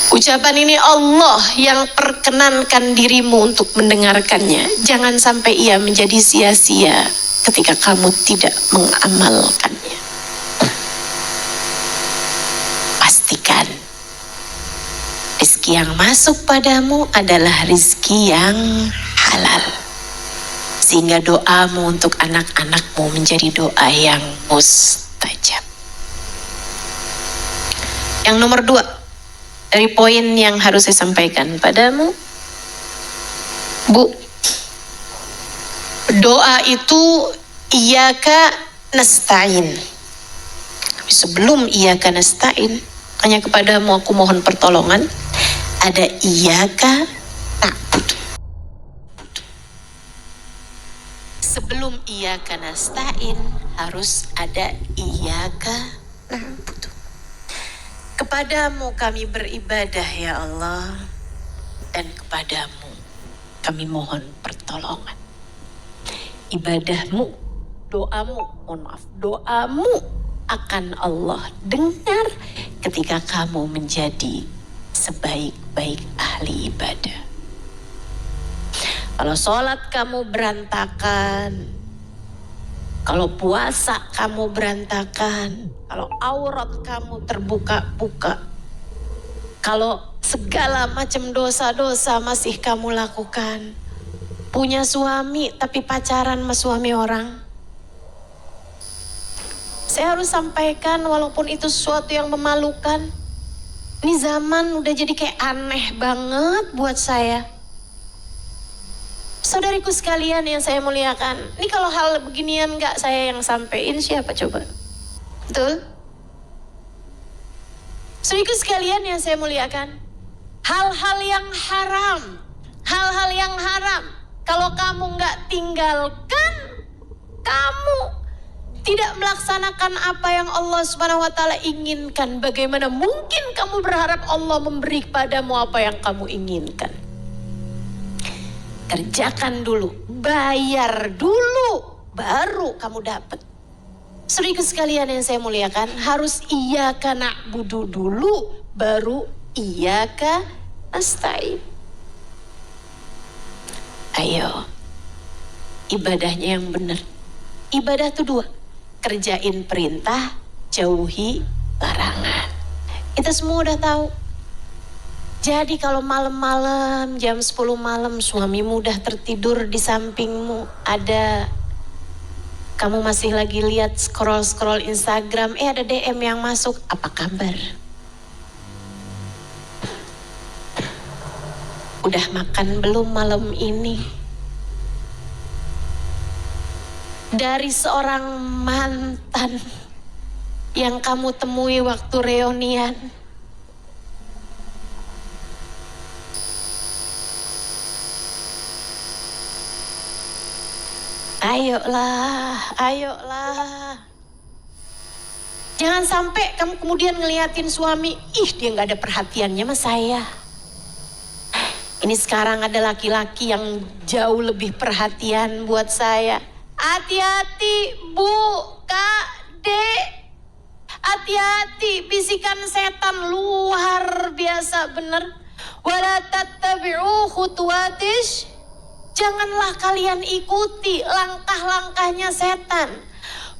Ucapan ini Allah yang perkenankan dirimu untuk mendengarkannya. Jangan sampai ia menjadi sia-sia ketika kamu tidak mengamalkannya. Pastikan rezeki yang masuk padamu adalah rezeki yang halal, sehingga doamu untuk anak-anakmu menjadi doa yang mustajab. Yang nomor 2 dari poin yang harus saya sampaikan padamu, Bu, doa itu iyyaka nasta'in. Sebelum iyyaka nasta'in, hanya kepadamu aku mohon pertolongan, ada iyyaka na'budu. Sebelum iyyaka nasta'in harus ada iyyaka na'budu. Kepadamu kami beribadah ya Allah, dan kepadamu kami mohon pertolongan. Ibadahmu, doamu akan Allah dengar ketika kamu menjadi sebaik-baik ahli ibadah. Kalau sholat kamu berantakan, kalau puasa kamu berantakan, kalau aurat kamu terbuka-buka, kalau segala macam dosa-dosa masih kamu lakukan, punya suami tapi pacaran sama suami orang, saya harus sampaikan walaupun itu sesuatu yang memalukan, ini zaman udah jadi kayak aneh banget buat saya. Saudariku sekalian yang saya muliakan, ini kalau hal beginian gak saya yang sampein, siapa coba? Betul? Saudariku sekalian yang saya muliakan, hal-hal yang haram, kalau kamu gak tinggalkan, kamu tidak melaksanakan apa yang Allah SWT inginkan, bagaimana mungkin kamu berharap Allah memberi padamu apa yang kamu inginkan? Kerjakan dulu, bayar dulu, baru kamu dapat. Saudaraku sekalian yang saya muliakan, harus iyyaka na'budu dulu, baru iyyaka nasta'in. Ayo, ibadahnya yang benar. Ibadah itu 2, kerjain perintah, jauhi larangan. Itu semua udah tahu. Jadi kalau malam-malam jam 10 malam suamimu udah tertidur di sampingmu, kamu masih lagi lihat scroll Instagram, ada DM yang masuk, apa kabar? Udah makan belum malam ini? Dari seorang mantan yang kamu temui waktu reunian, ayolah. Jangan sampai kamu kemudian ngeliatin suami, dia gak ada perhatiannya sama saya. Ini sekarang ada laki-laki yang jauh lebih perhatian buat saya. Hati-hati Bu, Kak, Dek. Hati-hati, bisikan setan luar biasa bener. Wala tattabi'u khutuwatish. Janganlah kalian ikuti langkah-langkahnya setan.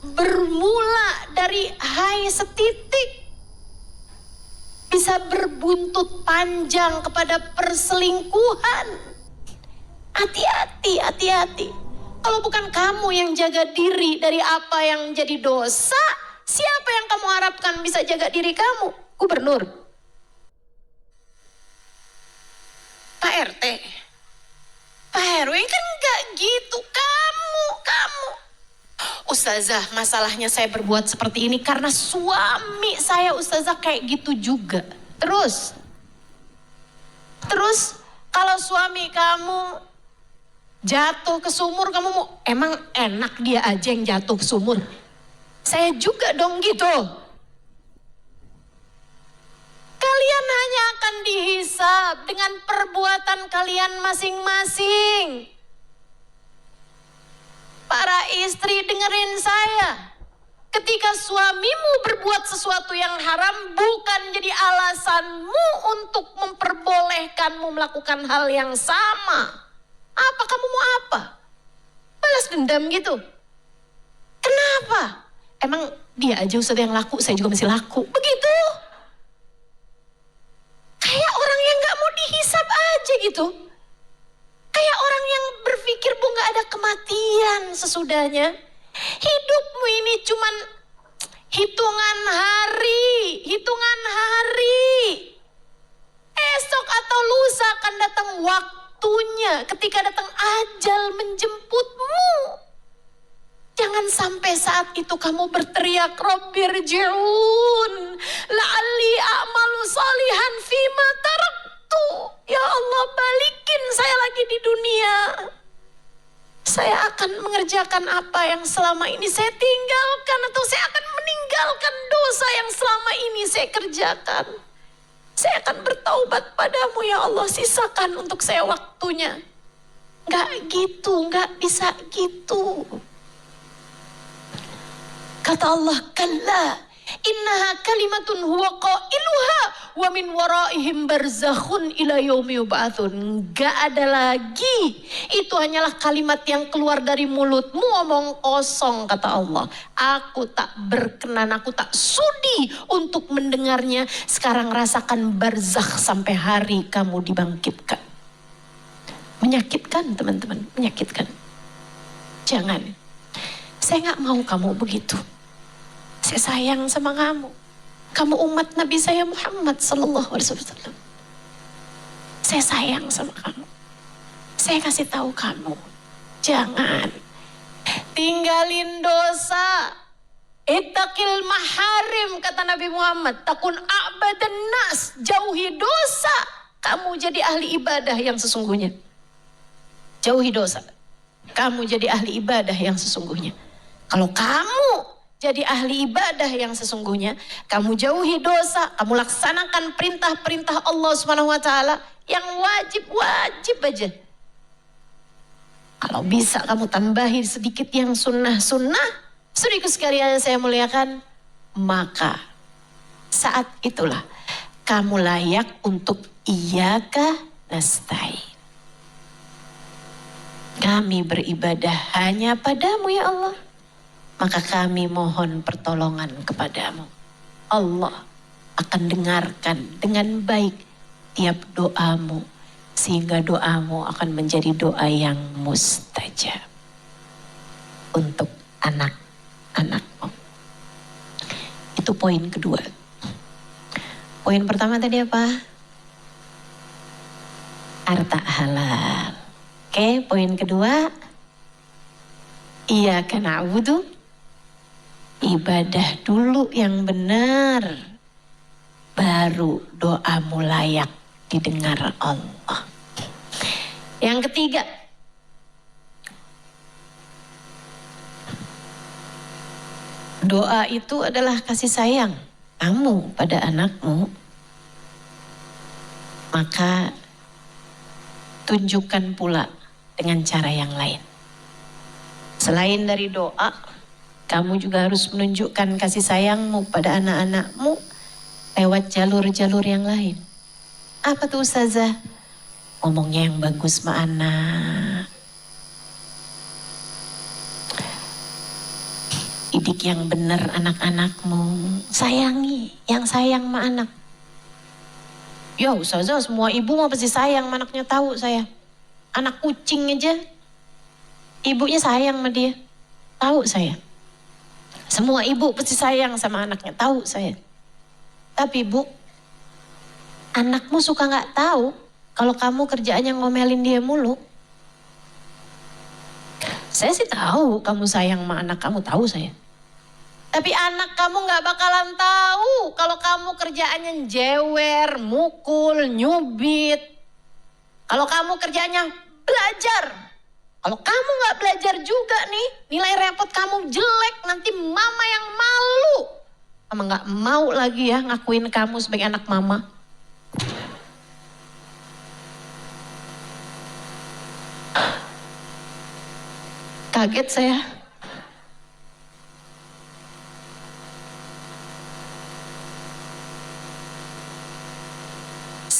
Bermula dari hai setitik bisa berbuntut panjang kepada perselingkuhan. Hati-hati, hati-hati. Kalau bukan kamu yang jaga diri dari apa yang jadi dosa, siapa yang kamu harapkan bisa jaga diri kamu? Gubernur, Pak RT, Pak RW, kan enggak gitu. Kamu. Ustazah, masalahnya saya berbuat seperti ini karena suami saya, Ustazah, kayak gitu juga. Terus kalau suami kamu jatuh ke sumur, kamu mau, emang enak dia aja yang jatuh ke sumur? Saya juga dong gitu. Kalian hanya akan dihisab dengan perbuatan kalian masing-masing. Para istri, dengerin saya. Ketika suamimu berbuat sesuatu yang haram, bukan jadi alasanmu untuk memperbolehkanmu melakukan hal yang sama. Apa kamu mau apa? Balas dendam gitu? Kenapa? Emang dia aja Ustaz yang laku, saya juga masih laku. Begitu? Kayak orang yang gak mau dihisab aja gitu. Kayak orang yang berpikir bu gak ada kematian sesudahnya. Hidupmu ini cuman hitungan hari. Esok atau lusa akan datang waktunya ketika datang ajal menjemputmu. Jangan sampai saat itu kamu berteriak, Rabbirji'un la'alli a'malu salihan fima taraktu. Ya Allah, balikin saya lagi di dunia. Saya akan mengerjakan apa yang selama ini saya tinggalkan, atau saya akan meninggalkan dosa yang selama ini saya kerjakan. Saya akan bertaubat padamu ya Allah, sisakan untuk saya waktunya. Gak gitu, gak bisa gitu. Kata Allah, kalla innaha kalimatun huwa qailuha wa min waraihim barzakhun ila yaumi yub'atsun. Gak ada lagi. Itu hanyalah kalimat yang keluar dari mulutmu, omong kosong, kata Allah. Aku tak berkenan, aku tak sudi untuk mendengarnya. Sekarang rasakan barzakh sampai hari kamu dibangkitkan. Menyakitkan teman-teman, menyakitkan. Jangan. Saya gak mau kamu begitu. Saya sayang sama kamu. Kamu umat Nabi saya Muhammad sallallahu alaihi wasallam. Saya sayang sama kamu. Saya kasih tahu kamu, jangan tinggalin dosa. Ittaqil maharim, kata Nabi Muhammad. Takun a'badan nas, jauhi dosa. Kamu jadi ahli ibadah yang sesungguhnya. Jauhi dosa. Kamu jadi ahli ibadah yang sesungguhnya. Kalau kamu jadi ahli ibadah yang sesungguhnya, kamu jauhi dosa, kamu laksanakan perintah-perintah Allah Subhanahu wa taala yang wajib aja. Kalau bisa kamu tambahin sedikit yang sunnah-sunnah, saudaraku sekalian saya muliakan, maka saat itulah kamu layak untuk iyyaka nasta'in. Kami beribadah hanya padamu ya Allah. Maka kami mohon pertolongan kepadamu. Allah akan dengarkan dengan baik tiap doamu. Sehingga doamu akan menjadi doa yang mustajab. Untuk anak-anakmu. Itu poin kedua. Poin pertama tadi apa? Harta halal. Oke, poin kedua. Iyyaka na'budu. Ibadah dulu yang benar, baru doamu layak didengar Allah. Yang ketiga, doa itu adalah kasih sayang kamu pada anakmu. Maka tunjukkan pula dengan cara yang lain. Selain dari doa, kamu juga harus menunjukkan kasih sayangmu pada anak-anakmu lewat jalur-jalur yang lain. Apa tuh Ustazah? Ngomongnya yang bagus sama anak. Didik yang benar anak-anakmu. Sayangi yang sayang sama anak. Ya Ustazah, semua ibu mah pasti sayang sama anaknya, tahu saya. Anak kucing aja, ibunya sayang sama dia. Tahu saya. Semua ibu pasti sayang sama anaknya, tahu saya. Tapi Bu, anakmu suka gak tahu kalau kamu kerjaannya ngomelin dia mulu. Saya sih tahu kamu sayang sama anak kamu, tahu saya. Tapi anak kamu gak bakalan tahu kalau kamu kerjaannya jewer, mukul, nyubit. Kalau kamu kerjaannya belajar. Kalau kamu gak belajar juga nih, nilai repot kamu jelek, nanti mama yang malu. Mama gak mau lagi ya ngakuin kamu sebagai anak mama. Kaget saya.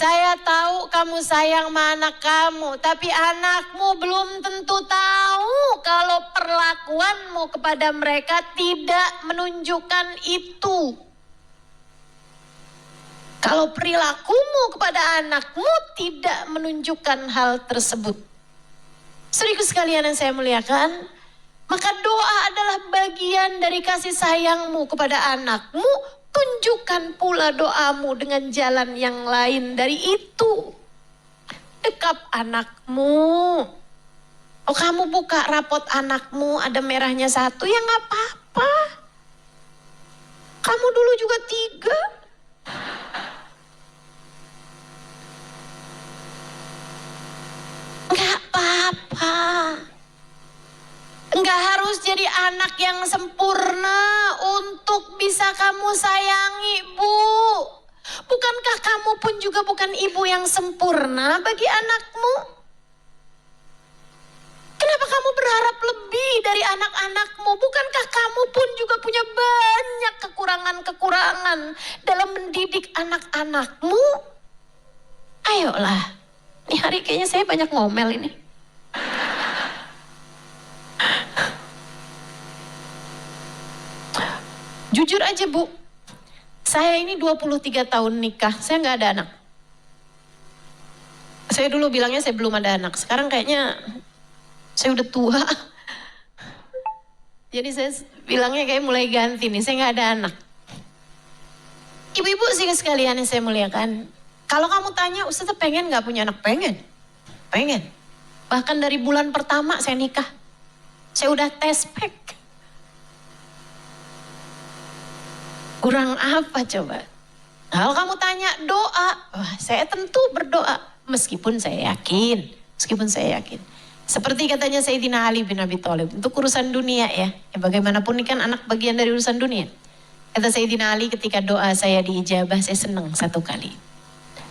Saya tahu kamu sayang sama anak kamu, tapi anakmu belum tentu tahu kalau perlakuanmu kepada mereka tidak menunjukkan itu. Kalau perilakumu kepada anakmu tidak menunjukkan hal tersebut. Saudaraku sekalian yang saya muliakan, maka doa adalah bagian dari kasih sayangmu kepada anakmu. Tunjukkan pula doamu dengan jalan yang lain dari itu. Dekap anakmu. Oh, kamu buka rapot anakmu ada merahnya 1, ya gak apa-apa. Kamu dulu juga 3. Gak apa-apa. Enggak harus jadi anak yang sempurna untuk bisa kamu sayangi, Bu. Bukankah kamu pun juga bukan ibu yang sempurna bagi anakmu? Kenapa kamu berharap lebih dari anak-anakmu? Bukankah kamu pun juga punya banyak kekurangan-kekurangan dalam mendidik anak-anakmu? Ayolah, ini hari kayaknya saya banyak ngomel ini. Jujur aja Bu, saya ini 23 tahun nikah, saya gak ada anak. Saya dulu bilangnya saya belum ada anak, sekarang kayaknya saya udah tua. Jadi saya bilangnya kayak mulai ganti nih, saya gak ada anak. Ibu-ibu sih sekalian yang saya muliakan, kalau kamu tanya Ustazah pengen gak punya anak? Pengen. Bahkan dari bulan pertama saya nikah, saya udah tes pack. Kurang apa coba? Kalau kamu tanya doa, wah saya tentu berdoa. Meskipun saya yakin. Seperti katanya Sayyidina Ali bin Abi Thalib, untuk urusan dunia ya. Bagaimanapun ini kan anak bagian dari urusan dunia. Kata Sayyidina Ali, ketika doa saya diijabah, saya senang 1 kali.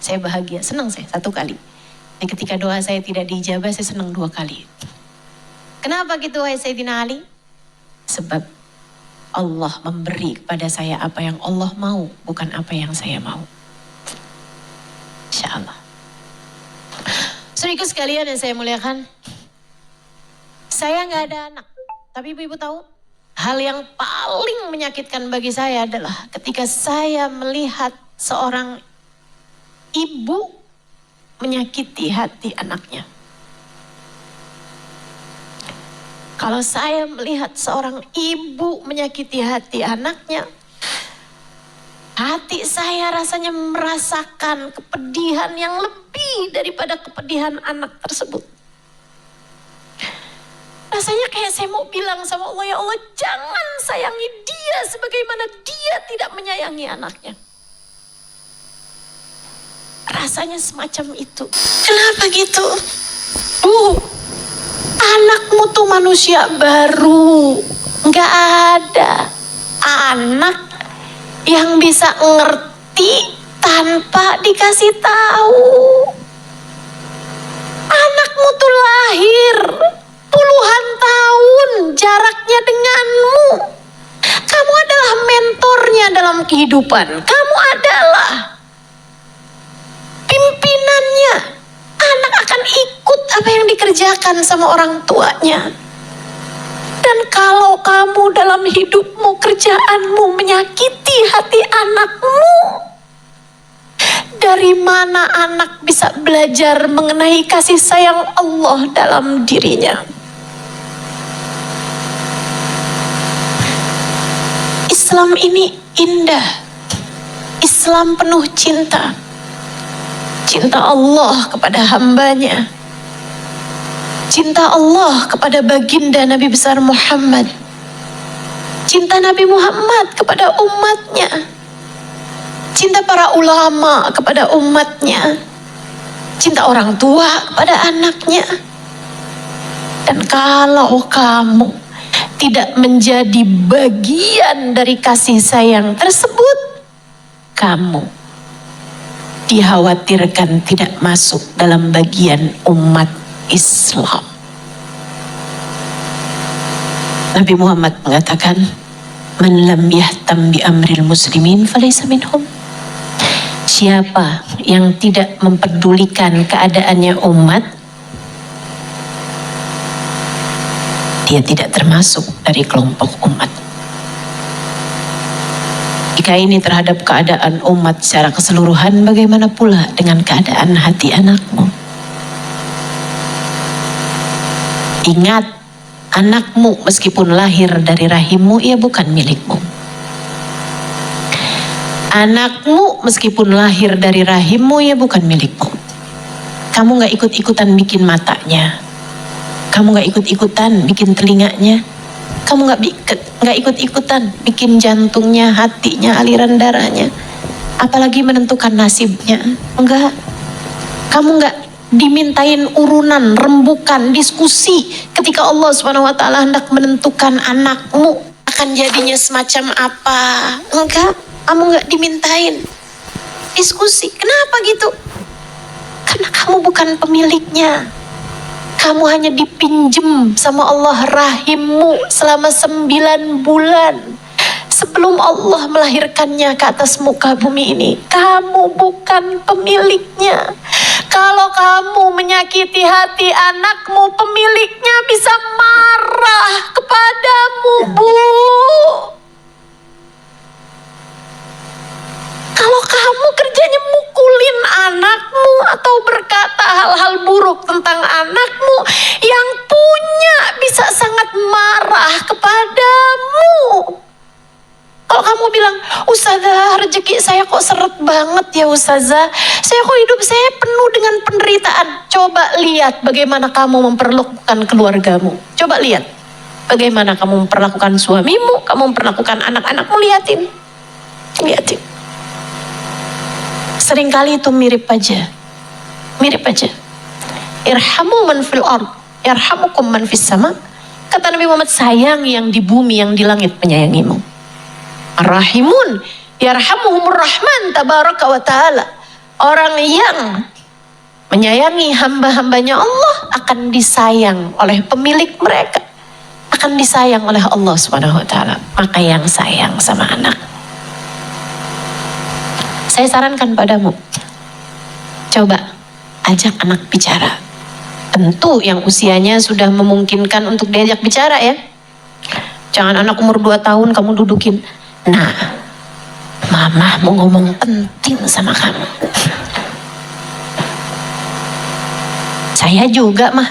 Saya bahagia, senang saya 1 kali. Dan ketika doa saya tidak diijabah, saya senang 2 kali. Kenapa gitu wahai Sayyidina Ali? Sebab Allah memberi kepada saya apa yang Allah mau, bukan apa yang saya mau. Insya Allah. Saudaraku sekalian yang saya muliakan, saya gak ada anak. Tapi ibu-ibu tahu, hal yang paling menyakitkan bagi saya adalah ketika saya melihat seorang ibu menyakiti hati anaknya. Kalau saya melihat seorang ibu menyakiti hati anaknya, hati saya rasanya merasakan kepedihan yang lebih daripada kepedihan anak tersebut. Rasanya kayak saya mau bilang sama Allah, ya Allah jangan sayangi dia sebagaimana dia tidak menyayangi anaknya. Rasanya semacam itu. Kenapa gitu? Anakmu tuh manusia baru. Gak ada anak yang bisa ngerti tanpa dikasih tahu. tuh lahir puluhan tahun jaraknya denganmu. Kamu adalah mentornya dalam kehidupan. Kamu adalah pimpinannya. Anak akan ikut apa yang dikerjakan sama orang tuanya. Dan kalau kamu dalam hidupmu, kerjaanmu menyakiti hati anakmu, dari mana anak bisa belajar mengenai kasih sayang Allah dalam dirinya? Islam ini indah. Islam penuh cinta. Cinta Allah kepada hambanya. Cinta Allah kepada baginda Nabi besar Muhammad. Cinta Nabi Muhammad kepada umatnya. Cinta para ulama kepada umatnya. Cinta orang tua kepada anaknya. Dan kalau kamu tidak menjadi bagian dari kasih sayang tersebut, kamu dikhawatirkan tidak masuk dalam bagian umat Islam. Nabi Muhammad mengatakan, "Man lam yahtam bi amril muslimin falaysa minhum." Siapa yang tidak mempedulikan keadaannya umat, dia tidak termasuk dari kelompok umat. Jika ini terhadap keadaan umat secara keseluruhan, bagaimana pula dengan keadaan hati anakmu? Ingat, anakmu meskipun lahir dari rahimmu, ia bukan milikmu. Anakmu meskipun lahir dari rahimmu, ia bukan milikmu. Kamu gak ikut-ikutan bikin matanya. Kamu gak ikut-ikutan bikin telinganya. Kamu gak ikut-ikutan bikin jantungnya, hatinya, aliran darahnya. Apalagi menentukan nasibnya. Enggak. Kamu gak dimintain urunan, rembukan, diskusi ketika Allah SWT hendak menentukan anakmu akan jadinya semacam apa. Enggak, kamu gak dimintain diskusi. Kenapa gitu? Karena kamu bukan pemiliknya. Kamu hanya dipinjem sama Allah rahimmu selama 9 bulan sebelum Allah melahirkannya ke atas muka bumi ini. Kamu bukan pemiliknya. Kalau kamu menyakiti hati anakmu, pemiliknya bisa marah kepadamu, Bu. Kalau kamu kerjanya mukulin anakmu atau berkata hal-hal buruk tentang anakmu, yang punya bisa sangat marah kepadamu. Kalau kamu bilang, "Ustazah, rezeki saya kok seret banget ya Ustazah. Saya kok hidup saya penuh dengan penderitaan." Coba lihat bagaimana kamu memperlakukan keluargamu. Coba lihat bagaimana kamu memperlakukan suamimu, kamu memperlakukan anak-anakmu. Lihatin. Seringkali itu mirip aja. Irhamu man fil ard, yarhamukum man fis sama. Kata Nabi Muhammad, sayang yang di bumi, yang di langit menyayangimu. Rahimun yarhamuhumur rahman tabaraka wa ta'ala. Orang yang menyayangi hamba-hambanya Allah akan disayang oleh pemilik mereka, akan disayang oleh Allah Subhanahu wa ta'ala. Maka yang sayang sama anak, saya sarankan padamu, coba ajak anak bicara. Tentu yang usianya sudah memungkinkan untuk diajak bicara ya. Jangan anak umur 2 tahun kamu dudukin. Nah, mama mau ngomong penting sama kamu. Saya juga mah.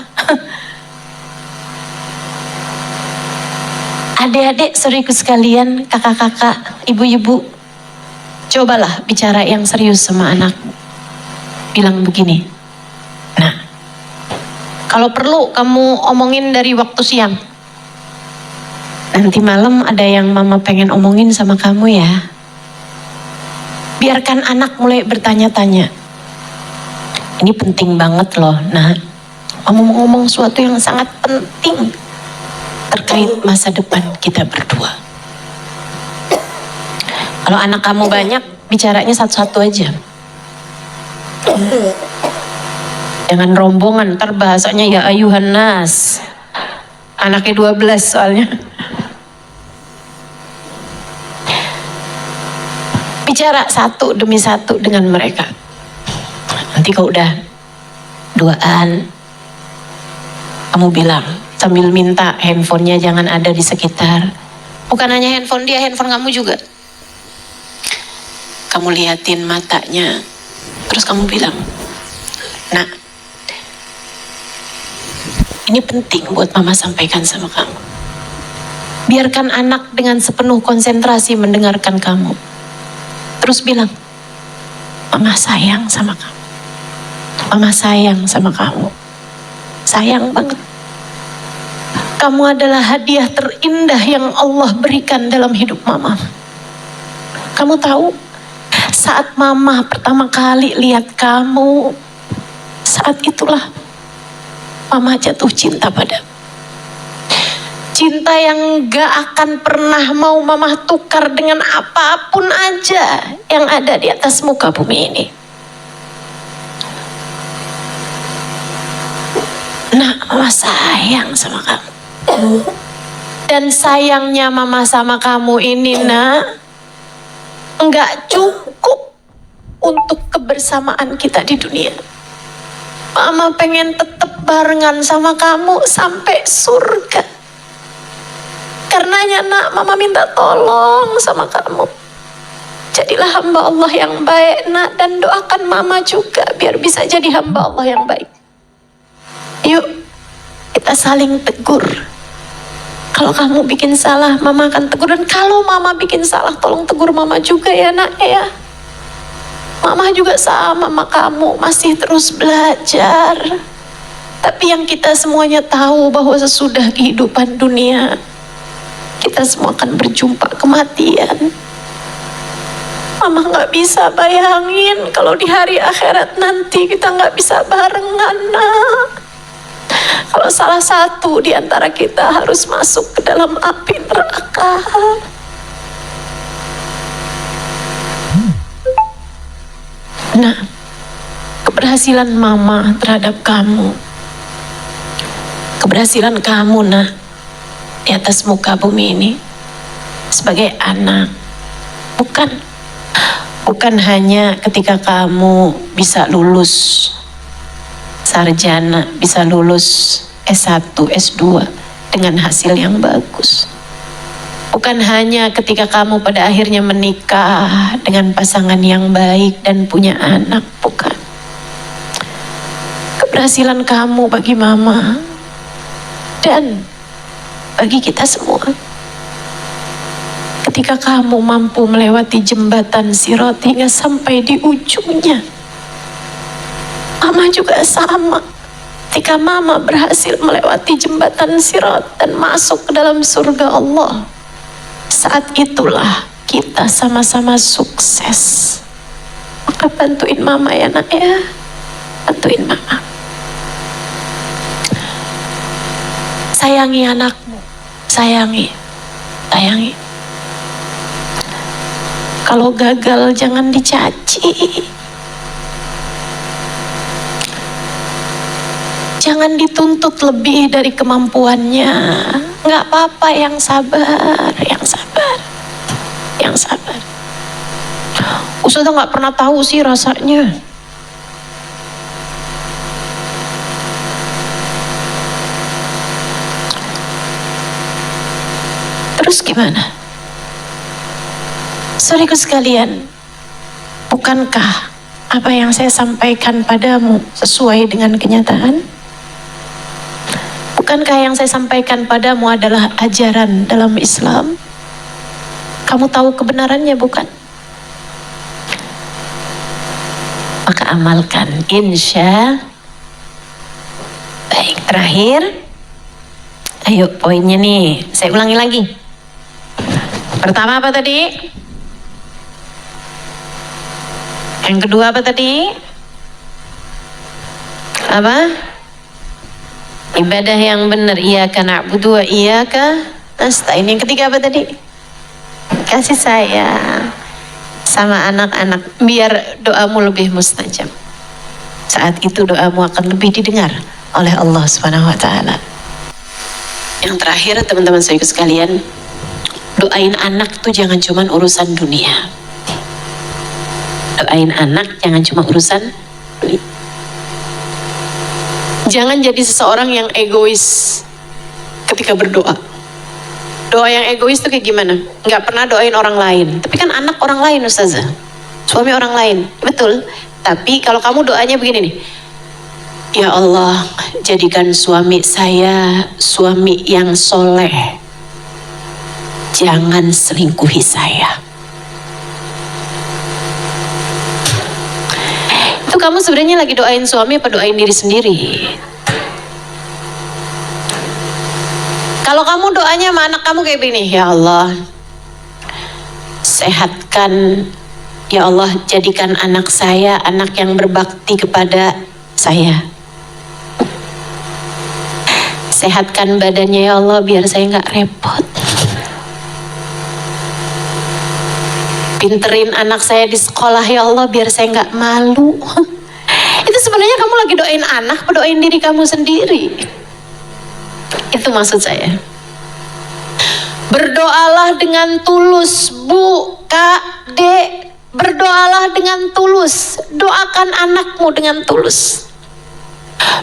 Adik-adik, saudaraku sekalian, kakak-kakak, ibu-ibu, cobalah bicara yang serius sama anak. Bilang begini, nah, kalau perlu kamu omongin dari waktu siang. Nanti malam ada yang mama pengen omongin sama kamu ya. Biarkan anak mulai bertanya-tanya. Ini penting banget loh, nah. Kamu mau ngomong sesuatu yang sangat penting terkait masa depan kita berdua. Kalau anak kamu banyak, bicaranya satu-satu aja. Jangan rombongan, ntar bahasanya ya ayuhan nas. Anaknya 12 soalnya. Bicara satu demi satu dengan mereka. Nanti kau udah duaan, kamu bilang sambil minta handphonenya jangan ada di sekitar. Bukan hanya handphone dia, handphone kamu juga. Kamu liatin matanya, terus kamu bilang, nak, ini penting buat mama sampaikan sama kamu. Biarkan anak dengan sepenuh konsentrasi mendengarkan kamu. Terus bilang, mama sayang sama kamu. Mama sayang sama kamu. Sayang banget. Kamu adalah hadiah terindah yang Allah berikan dalam hidup mama. Kamu tahu, saat mama pertama kali lihat kamu, saat itulah mama jatuh cinta padamu. Cinta yang gak akan pernah mau mama tukar dengan apapun aja yang ada di atas muka bumi ini. Nah, mama sayang sama kamu. Dan sayangnya mama sama kamu ini, nak, gak cukup untuk kebersamaan kita di dunia. Mama pengen tetap barengan sama kamu sampai surga. Karenanya, nak, mama minta tolong sama kamu. Jadilah hamba Allah yang baik, nak, dan doakan mama juga biar bisa jadi hamba Allah yang baik. Yuk, kita saling tegur. Kalau kamu bikin salah, mama akan tegur. Dan kalau mama bikin salah, tolong tegur mama juga ya, nak, ya. Mama juga sama kamu, masih terus belajar. Tapi yang kita semuanya tahu bahwa sesudah kehidupan dunia, kita semua akan berjumpa kematian. Mama gak bisa bayangin kalau di hari akhirat nanti kita gak bisa barengan, nak. Kalau salah satu di antara kita harus masuk ke dalam api neraka. Nah, keberhasilan mama terhadap kamu, keberhasilan kamu, nak, di atas muka bumi ini sebagai anak, bukan hanya ketika kamu bisa lulus sarjana, bisa lulus S1, S2 dengan hasil yang bagus. Bukan hanya ketika kamu pada akhirnya menikah dengan pasangan yang baik dan punya anak, bukan. Keberhasilan kamu bagi mama dan bagi kita semua, ketika kamu mampu melewati jembatan Sirat hingga sampai di ujungnya. Mama juga sama. Ketika mama berhasil melewati jembatan Sirat dan masuk ke dalam surga Allah, saat itulah kita sama-sama sukses. Maka bantuin mama ya, nak, ya. Bantuin mama. Sayangi anakmu. Sayangi. Kalau gagal jangan dicaci. Jangan dituntut lebih dari kemampuannya. Nggak apa-apa, yang sabar. Ustazah nggak pernah tahu sih rasanya. Terus gimana? Saudaraku sekalian, bukankah apa yang saya sampaikan padamu sesuai dengan kenyataan? Bukankah yang saya sampaikan padamu adalah ajaran dalam Islam? Kamu tahu kebenarannya, bukan? Maka amalkan, insya. Baik, terakhir. Ayo poinnya nih, saya ulangi lagi. Pertama apa tadi? Yang kedua apa tadi? Apa? Ibadah yang benar, iyyaka na'budu wa iyyaka nasta'in. Yang ketiga apa tadi? Kasih sayang sama anak-anak biar doamu lebih mustajab. Saat itu doamu akan lebih didengar oleh Allah Subhanahu wa Ta'ala. Yang terakhir, teman-teman saya sekalian, doain anak tuh jangan cuma urusan dunia. Doain anak jangan cuma urusan dunia. Jangan jadi seseorang yang egois ketika berdoa. Doa yang egois tuh kayak gimana? Nggak pernah doain orang lain. Tapi kan anak orang lain, Ustazah. Suami orang lain. Betul. Tapi kalau kamu doanya begini nih. Ya Allah, jadikan suami saya suami yang soleh. Jangan selingkuhi saya. Itu kamu sebenarnya lagi doain suami apa doain diri sendiri? Kalau kamu doanya sama anak kamu kayak begini, ya Allah, sehatkan, ya Allah, jadikan anak saya anak yang berbakti kepada saya. Sehatkan badannya ya Allah biar saya nggak repot. Pinterin anak saya di sekolah ya Allah biar saya nggak malu. Itu sebenarnya kamu lagi doain anak atau doain diri kamu sendiri? Itu maksud saya. Berdoalah dengan tulus, Bu, Kak, Dek. Berdoalah dengan tulus. Doakan anakmu dengan tulus.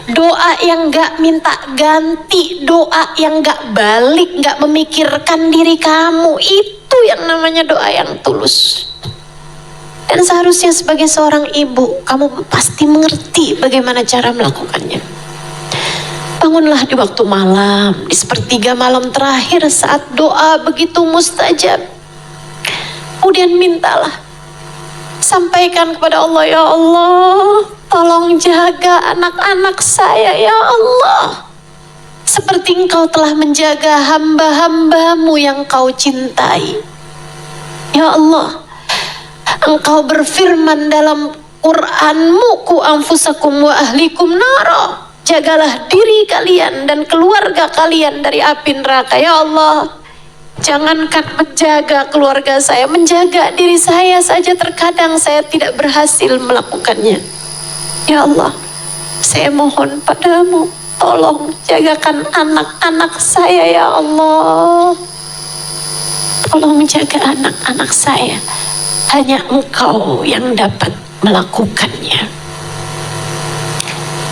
Doa yang gak minta ganti, doa yang gak balik, gak memikirkan diri kamu. Itu yang namanya doa yang tulus. Dan seharusnya sebagai seorang ibu, kamu pasti mengerti bagaimana cara melakukannya. Bangunlah di waktu malam, di sepertiga malam terakhir saat doa begitu mustajab. Kemudian mintalah, sampaikan kepada Allah, ya Allah, tolong jaga anak-anak saya ya Allah. Seperti Engkau telah menjaga hamba-hambamu yang Kau cintai. Ya Allah, Engkau berfirman dalam Qur'an-Mu, ku anfusakum wa ahlikum nara. Jagalah diri kalian dan keluarga kalian dari api neraka. Ya Allah, jangankan menjaga keluarga saya, menjaga diri saya saja terkadang saya tidak berhasil melakukannya. Ya Allah, saya mohon padamu, tolong jagakan anak-anak saya ya Allah. Tolong jaga anak-anak saya. Hanya Engkau yang dapat melakukannya.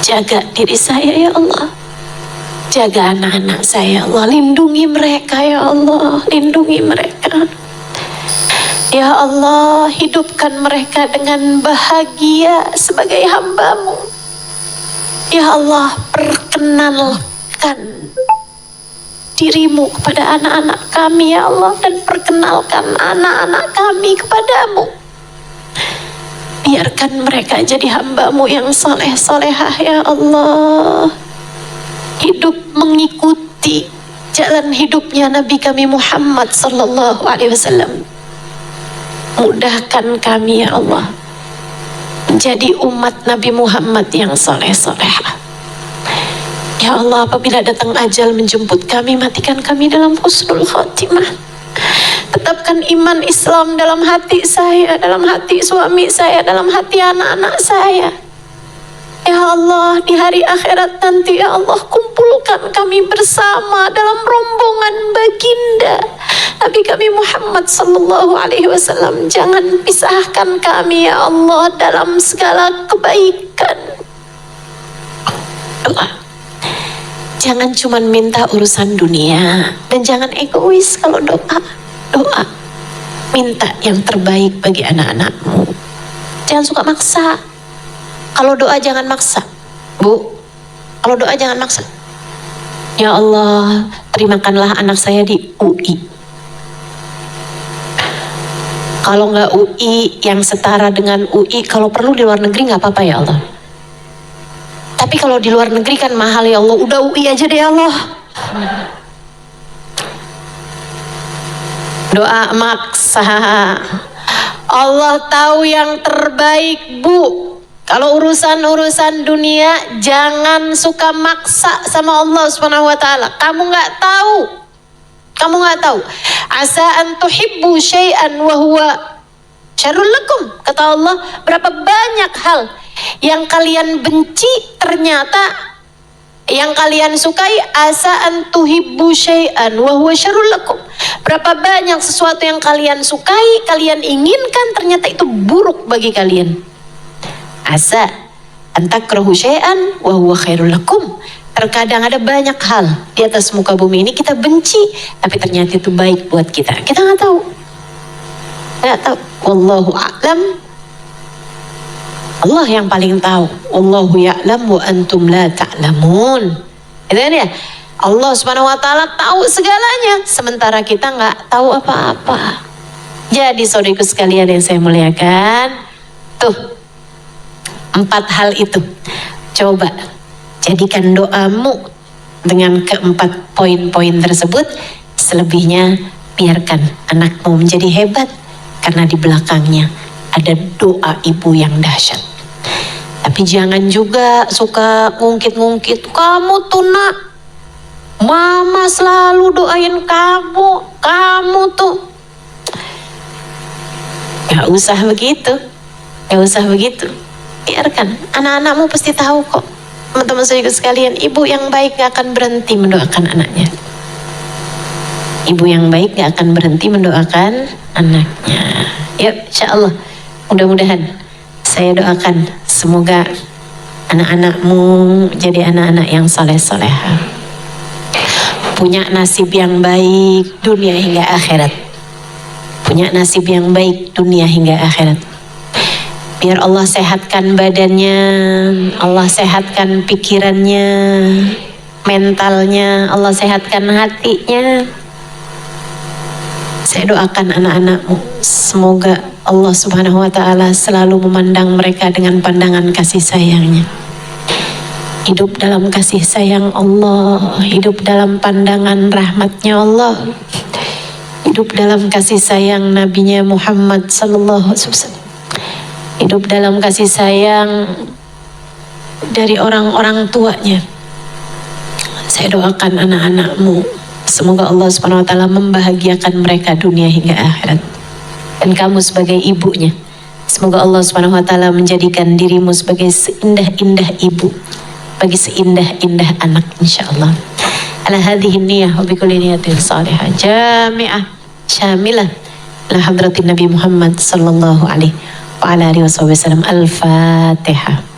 Jaga diri saya ya Allah. Jaga anak-anak saya ya Allah. Lindungi mereka ya Allah. Lindungi mereka. Ya Allah, hidupkan mereka dengan bahagia sebagai hamba-Mu. Ya Allah, perkenalkan diri-Mu kepada anak-anak kami ya Allah. Dan perkenalkan anak-anak kami kepadamu. Biarkan mereka jadi hamba-Mu yang soleh-solehah ya Allah. Hidup mengikuti jalan hidupnya Nabi kami Muhammad sallallahu alaihi wasallam. Mudahkan kami ya Allah menjadi umat Nabi Muhammad yang soleh-solehah. Ya Allah, apabila datang ajal menjemput kami, matikan kami dalam husnul khatimah. Tetapkan iman Islam dalam hati saya, dalam hati suami saya, dalam hati anak-anak saya. Ya Allah, di hari akhirat nanti ya Allah, kumpulkan kami bersama dalam rombongan baginda Nabi kami Muhammad sallallahu alaihi wasallam. Jangan pisahkan kami ya Allah dalam segala kebaikan. Allah, jangan cuma minta urusan dunia dan jangan egois kalau doa. Doa, minta yang terbaik bagi anak-anakmu. Jangan suka maksa. Kalau doa jangan maksa, Bu. Kalau doa jangan maksa. Ya Allah, terimakanlah anak saya di UI. Kalau nggak UI yang setara dengan UI, kalau perlu di luar negeri nggak apa-apa ya Allah. Tapi kalau di luar negeri kan mahal ya Allah. Udah UI aja deh ya Allah. Doa maksa. Allah tahu yang terbaik, Bu. Kalau urusan-urusan dunia jangan suka maksa sama Allah Subhanahu wa taala. Kamu nggak tahu. Kamu nggak tahu. Asa an tuhibbu syai'an wa huwa syarrul lakum. Kata Allah, berapa banyak hal Yang kalian benci ternyata yang kalian sukai. Asa an tuhibbu syai'an wa huwa syarrul lakum. Berapa banyak sesuatu yang kalian sukai, kalian inginkan, ternyata itu buruk bagi kalian. Asa an takrahu syai'an wa huwa khairul lakum. Terkadang ada banyak hal di atas muka bumi ini kita benci, tapi ternyata itu baik buat kita. Kita nggak tahu. Nggak tahu. Wallahu a'lam. Allah yang paling tahu. Wallahu ya'lam wa antum la ta'lamun. Itu kan ya? Allah Subhanahu wa taala tahu segalanya, sementara kita nggak tahu apa-apa. Jadi saudaraku sekalian yang saya muliakan, tuh 4 hal itu. Coba jadikan doamu dengan keempat poin-poin tersebut. Selebihnya biarkan anakmu menjadi hebat, karena di belakangnya ada doa ibu yang dahsyat. Tapi jangan juga suka ngungkit-ngungkit, kamu tuh nak, mama selalu doain kamu tuh. Gak usah begitu, gak usah begitu. Biarkan, anak-anakmu pasti tahu kok. Teman-teman saudara sekalian, ibu yang baik gak akan berhenti mendoakan anaknya. Ibu yang baik gak akan berhenti mendoakan anaknya. Yuk, insya-Allah. Mudah-mudahan saya doakan semoga anak-anakmu jadi anak-anak yang soleh-soleha, punya nasib yang baik dunia hingga akhirat, punya nasib yang baik dunia hingga akhirat. Biar Allah sehatkan badannya, Allah sehatkan pikirannya, mentalnya, Allah sehatkan hatinya. Saya doakan anak-anakmu, semoga Allah Subhanahu wa taala selalu memandang mereka dengan pandangan kasih sayangnya. Hidup dalam kasih sayang Allah, hidup dalam pandangan rahmatnya Allah, hidup dalam kasih sayang Nabi-Nya Muhammad sallallahu alaihi wasallam, hidup dalam kasih sayang dari orang-orang tuanya. Saya doakan anak-anakmu, semoga Allah Subhanahu wa taala membahagiakan mereka dunia hingga akhirat. Dan kamu sebagai ibunya, semoga Allah Subhanahu wa taala menjadikan dirimu sebagai seindah-indah ibu bagi seindah-indah anak, insyaallah. Ala hadhihi niyyah wa bi kulli niyatin salihah jami'ah syamilah la hadratin Nabi Muhammad sallallahu alaihi wa ala alihi wasallam. Al-Fatihah.